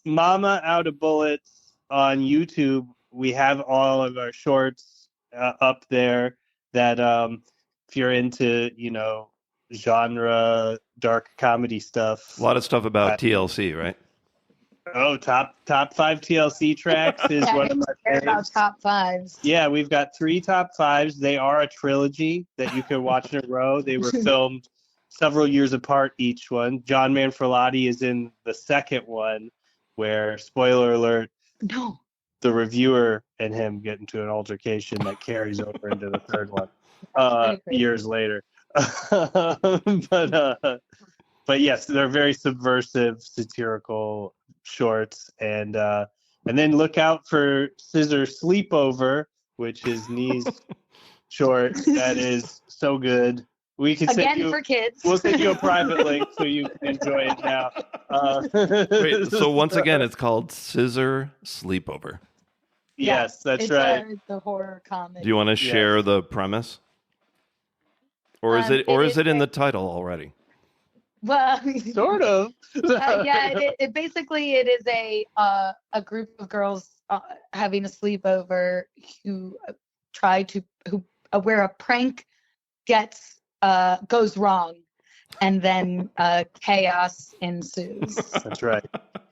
Mama Out of Bullets on YouTube. We have all of our shorts up there that if you're into, genre dark comedy stuff. A lot of stuff about TLC, right? Oh, top 5 TLC tracks is one of my favorites. About top 5s. Yeah, we've got 3 top 5s. They are a trilogy that you can watch in a row. They were filmed several years apart, each one. John Manfrotati is in the second one, where, spoiler alert, the reviewer and him get into an altercation that carries over into the third one years later. But yes, they're very subversive, satirical shorts, and then look out for Scissor Sleepover, which is Nee's short that is so good. We can for kids. We'll send you a private link so you can enjoy it now. Wait, so once again, it's called Scissor Sleepover. Yes, that's right. The horror comedy. Do you want to share the premise, or is it in the title already? Well, sort of. It basically is a group of girls having a sleepover where a prank goes wrong, and then chaos ensues. That's right.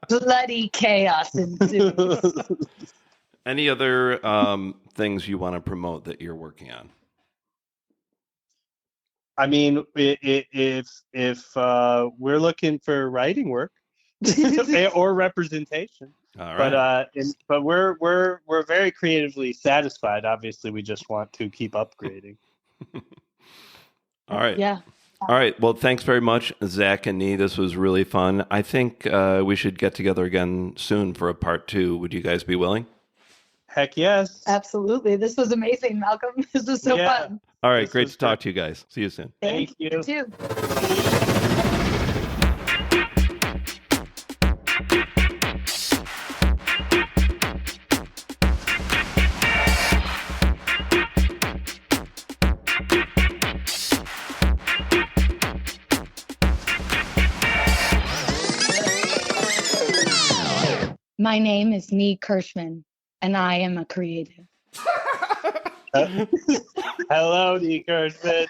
Bloody chaos ensues. Any other things you want to promote that you're working on? I mean, if we're looking for writing work or representation, all right. But we're very creatively satisfied. Obviously, we just want to keep upgrading. All right. Yeah. All right. Well, thanks very much, Zach and Nee. This was really fun. I think we should get together again soon for a part 2. Would you guys be willing? Heck yes. Absolutely. This was amazing, Malcolm. This was so fun. All right. Great to talk to you guys. See you soon. Thank you. You too. My name is Nee Kirschman, and I am a creative. Hello, Nee Kirschman.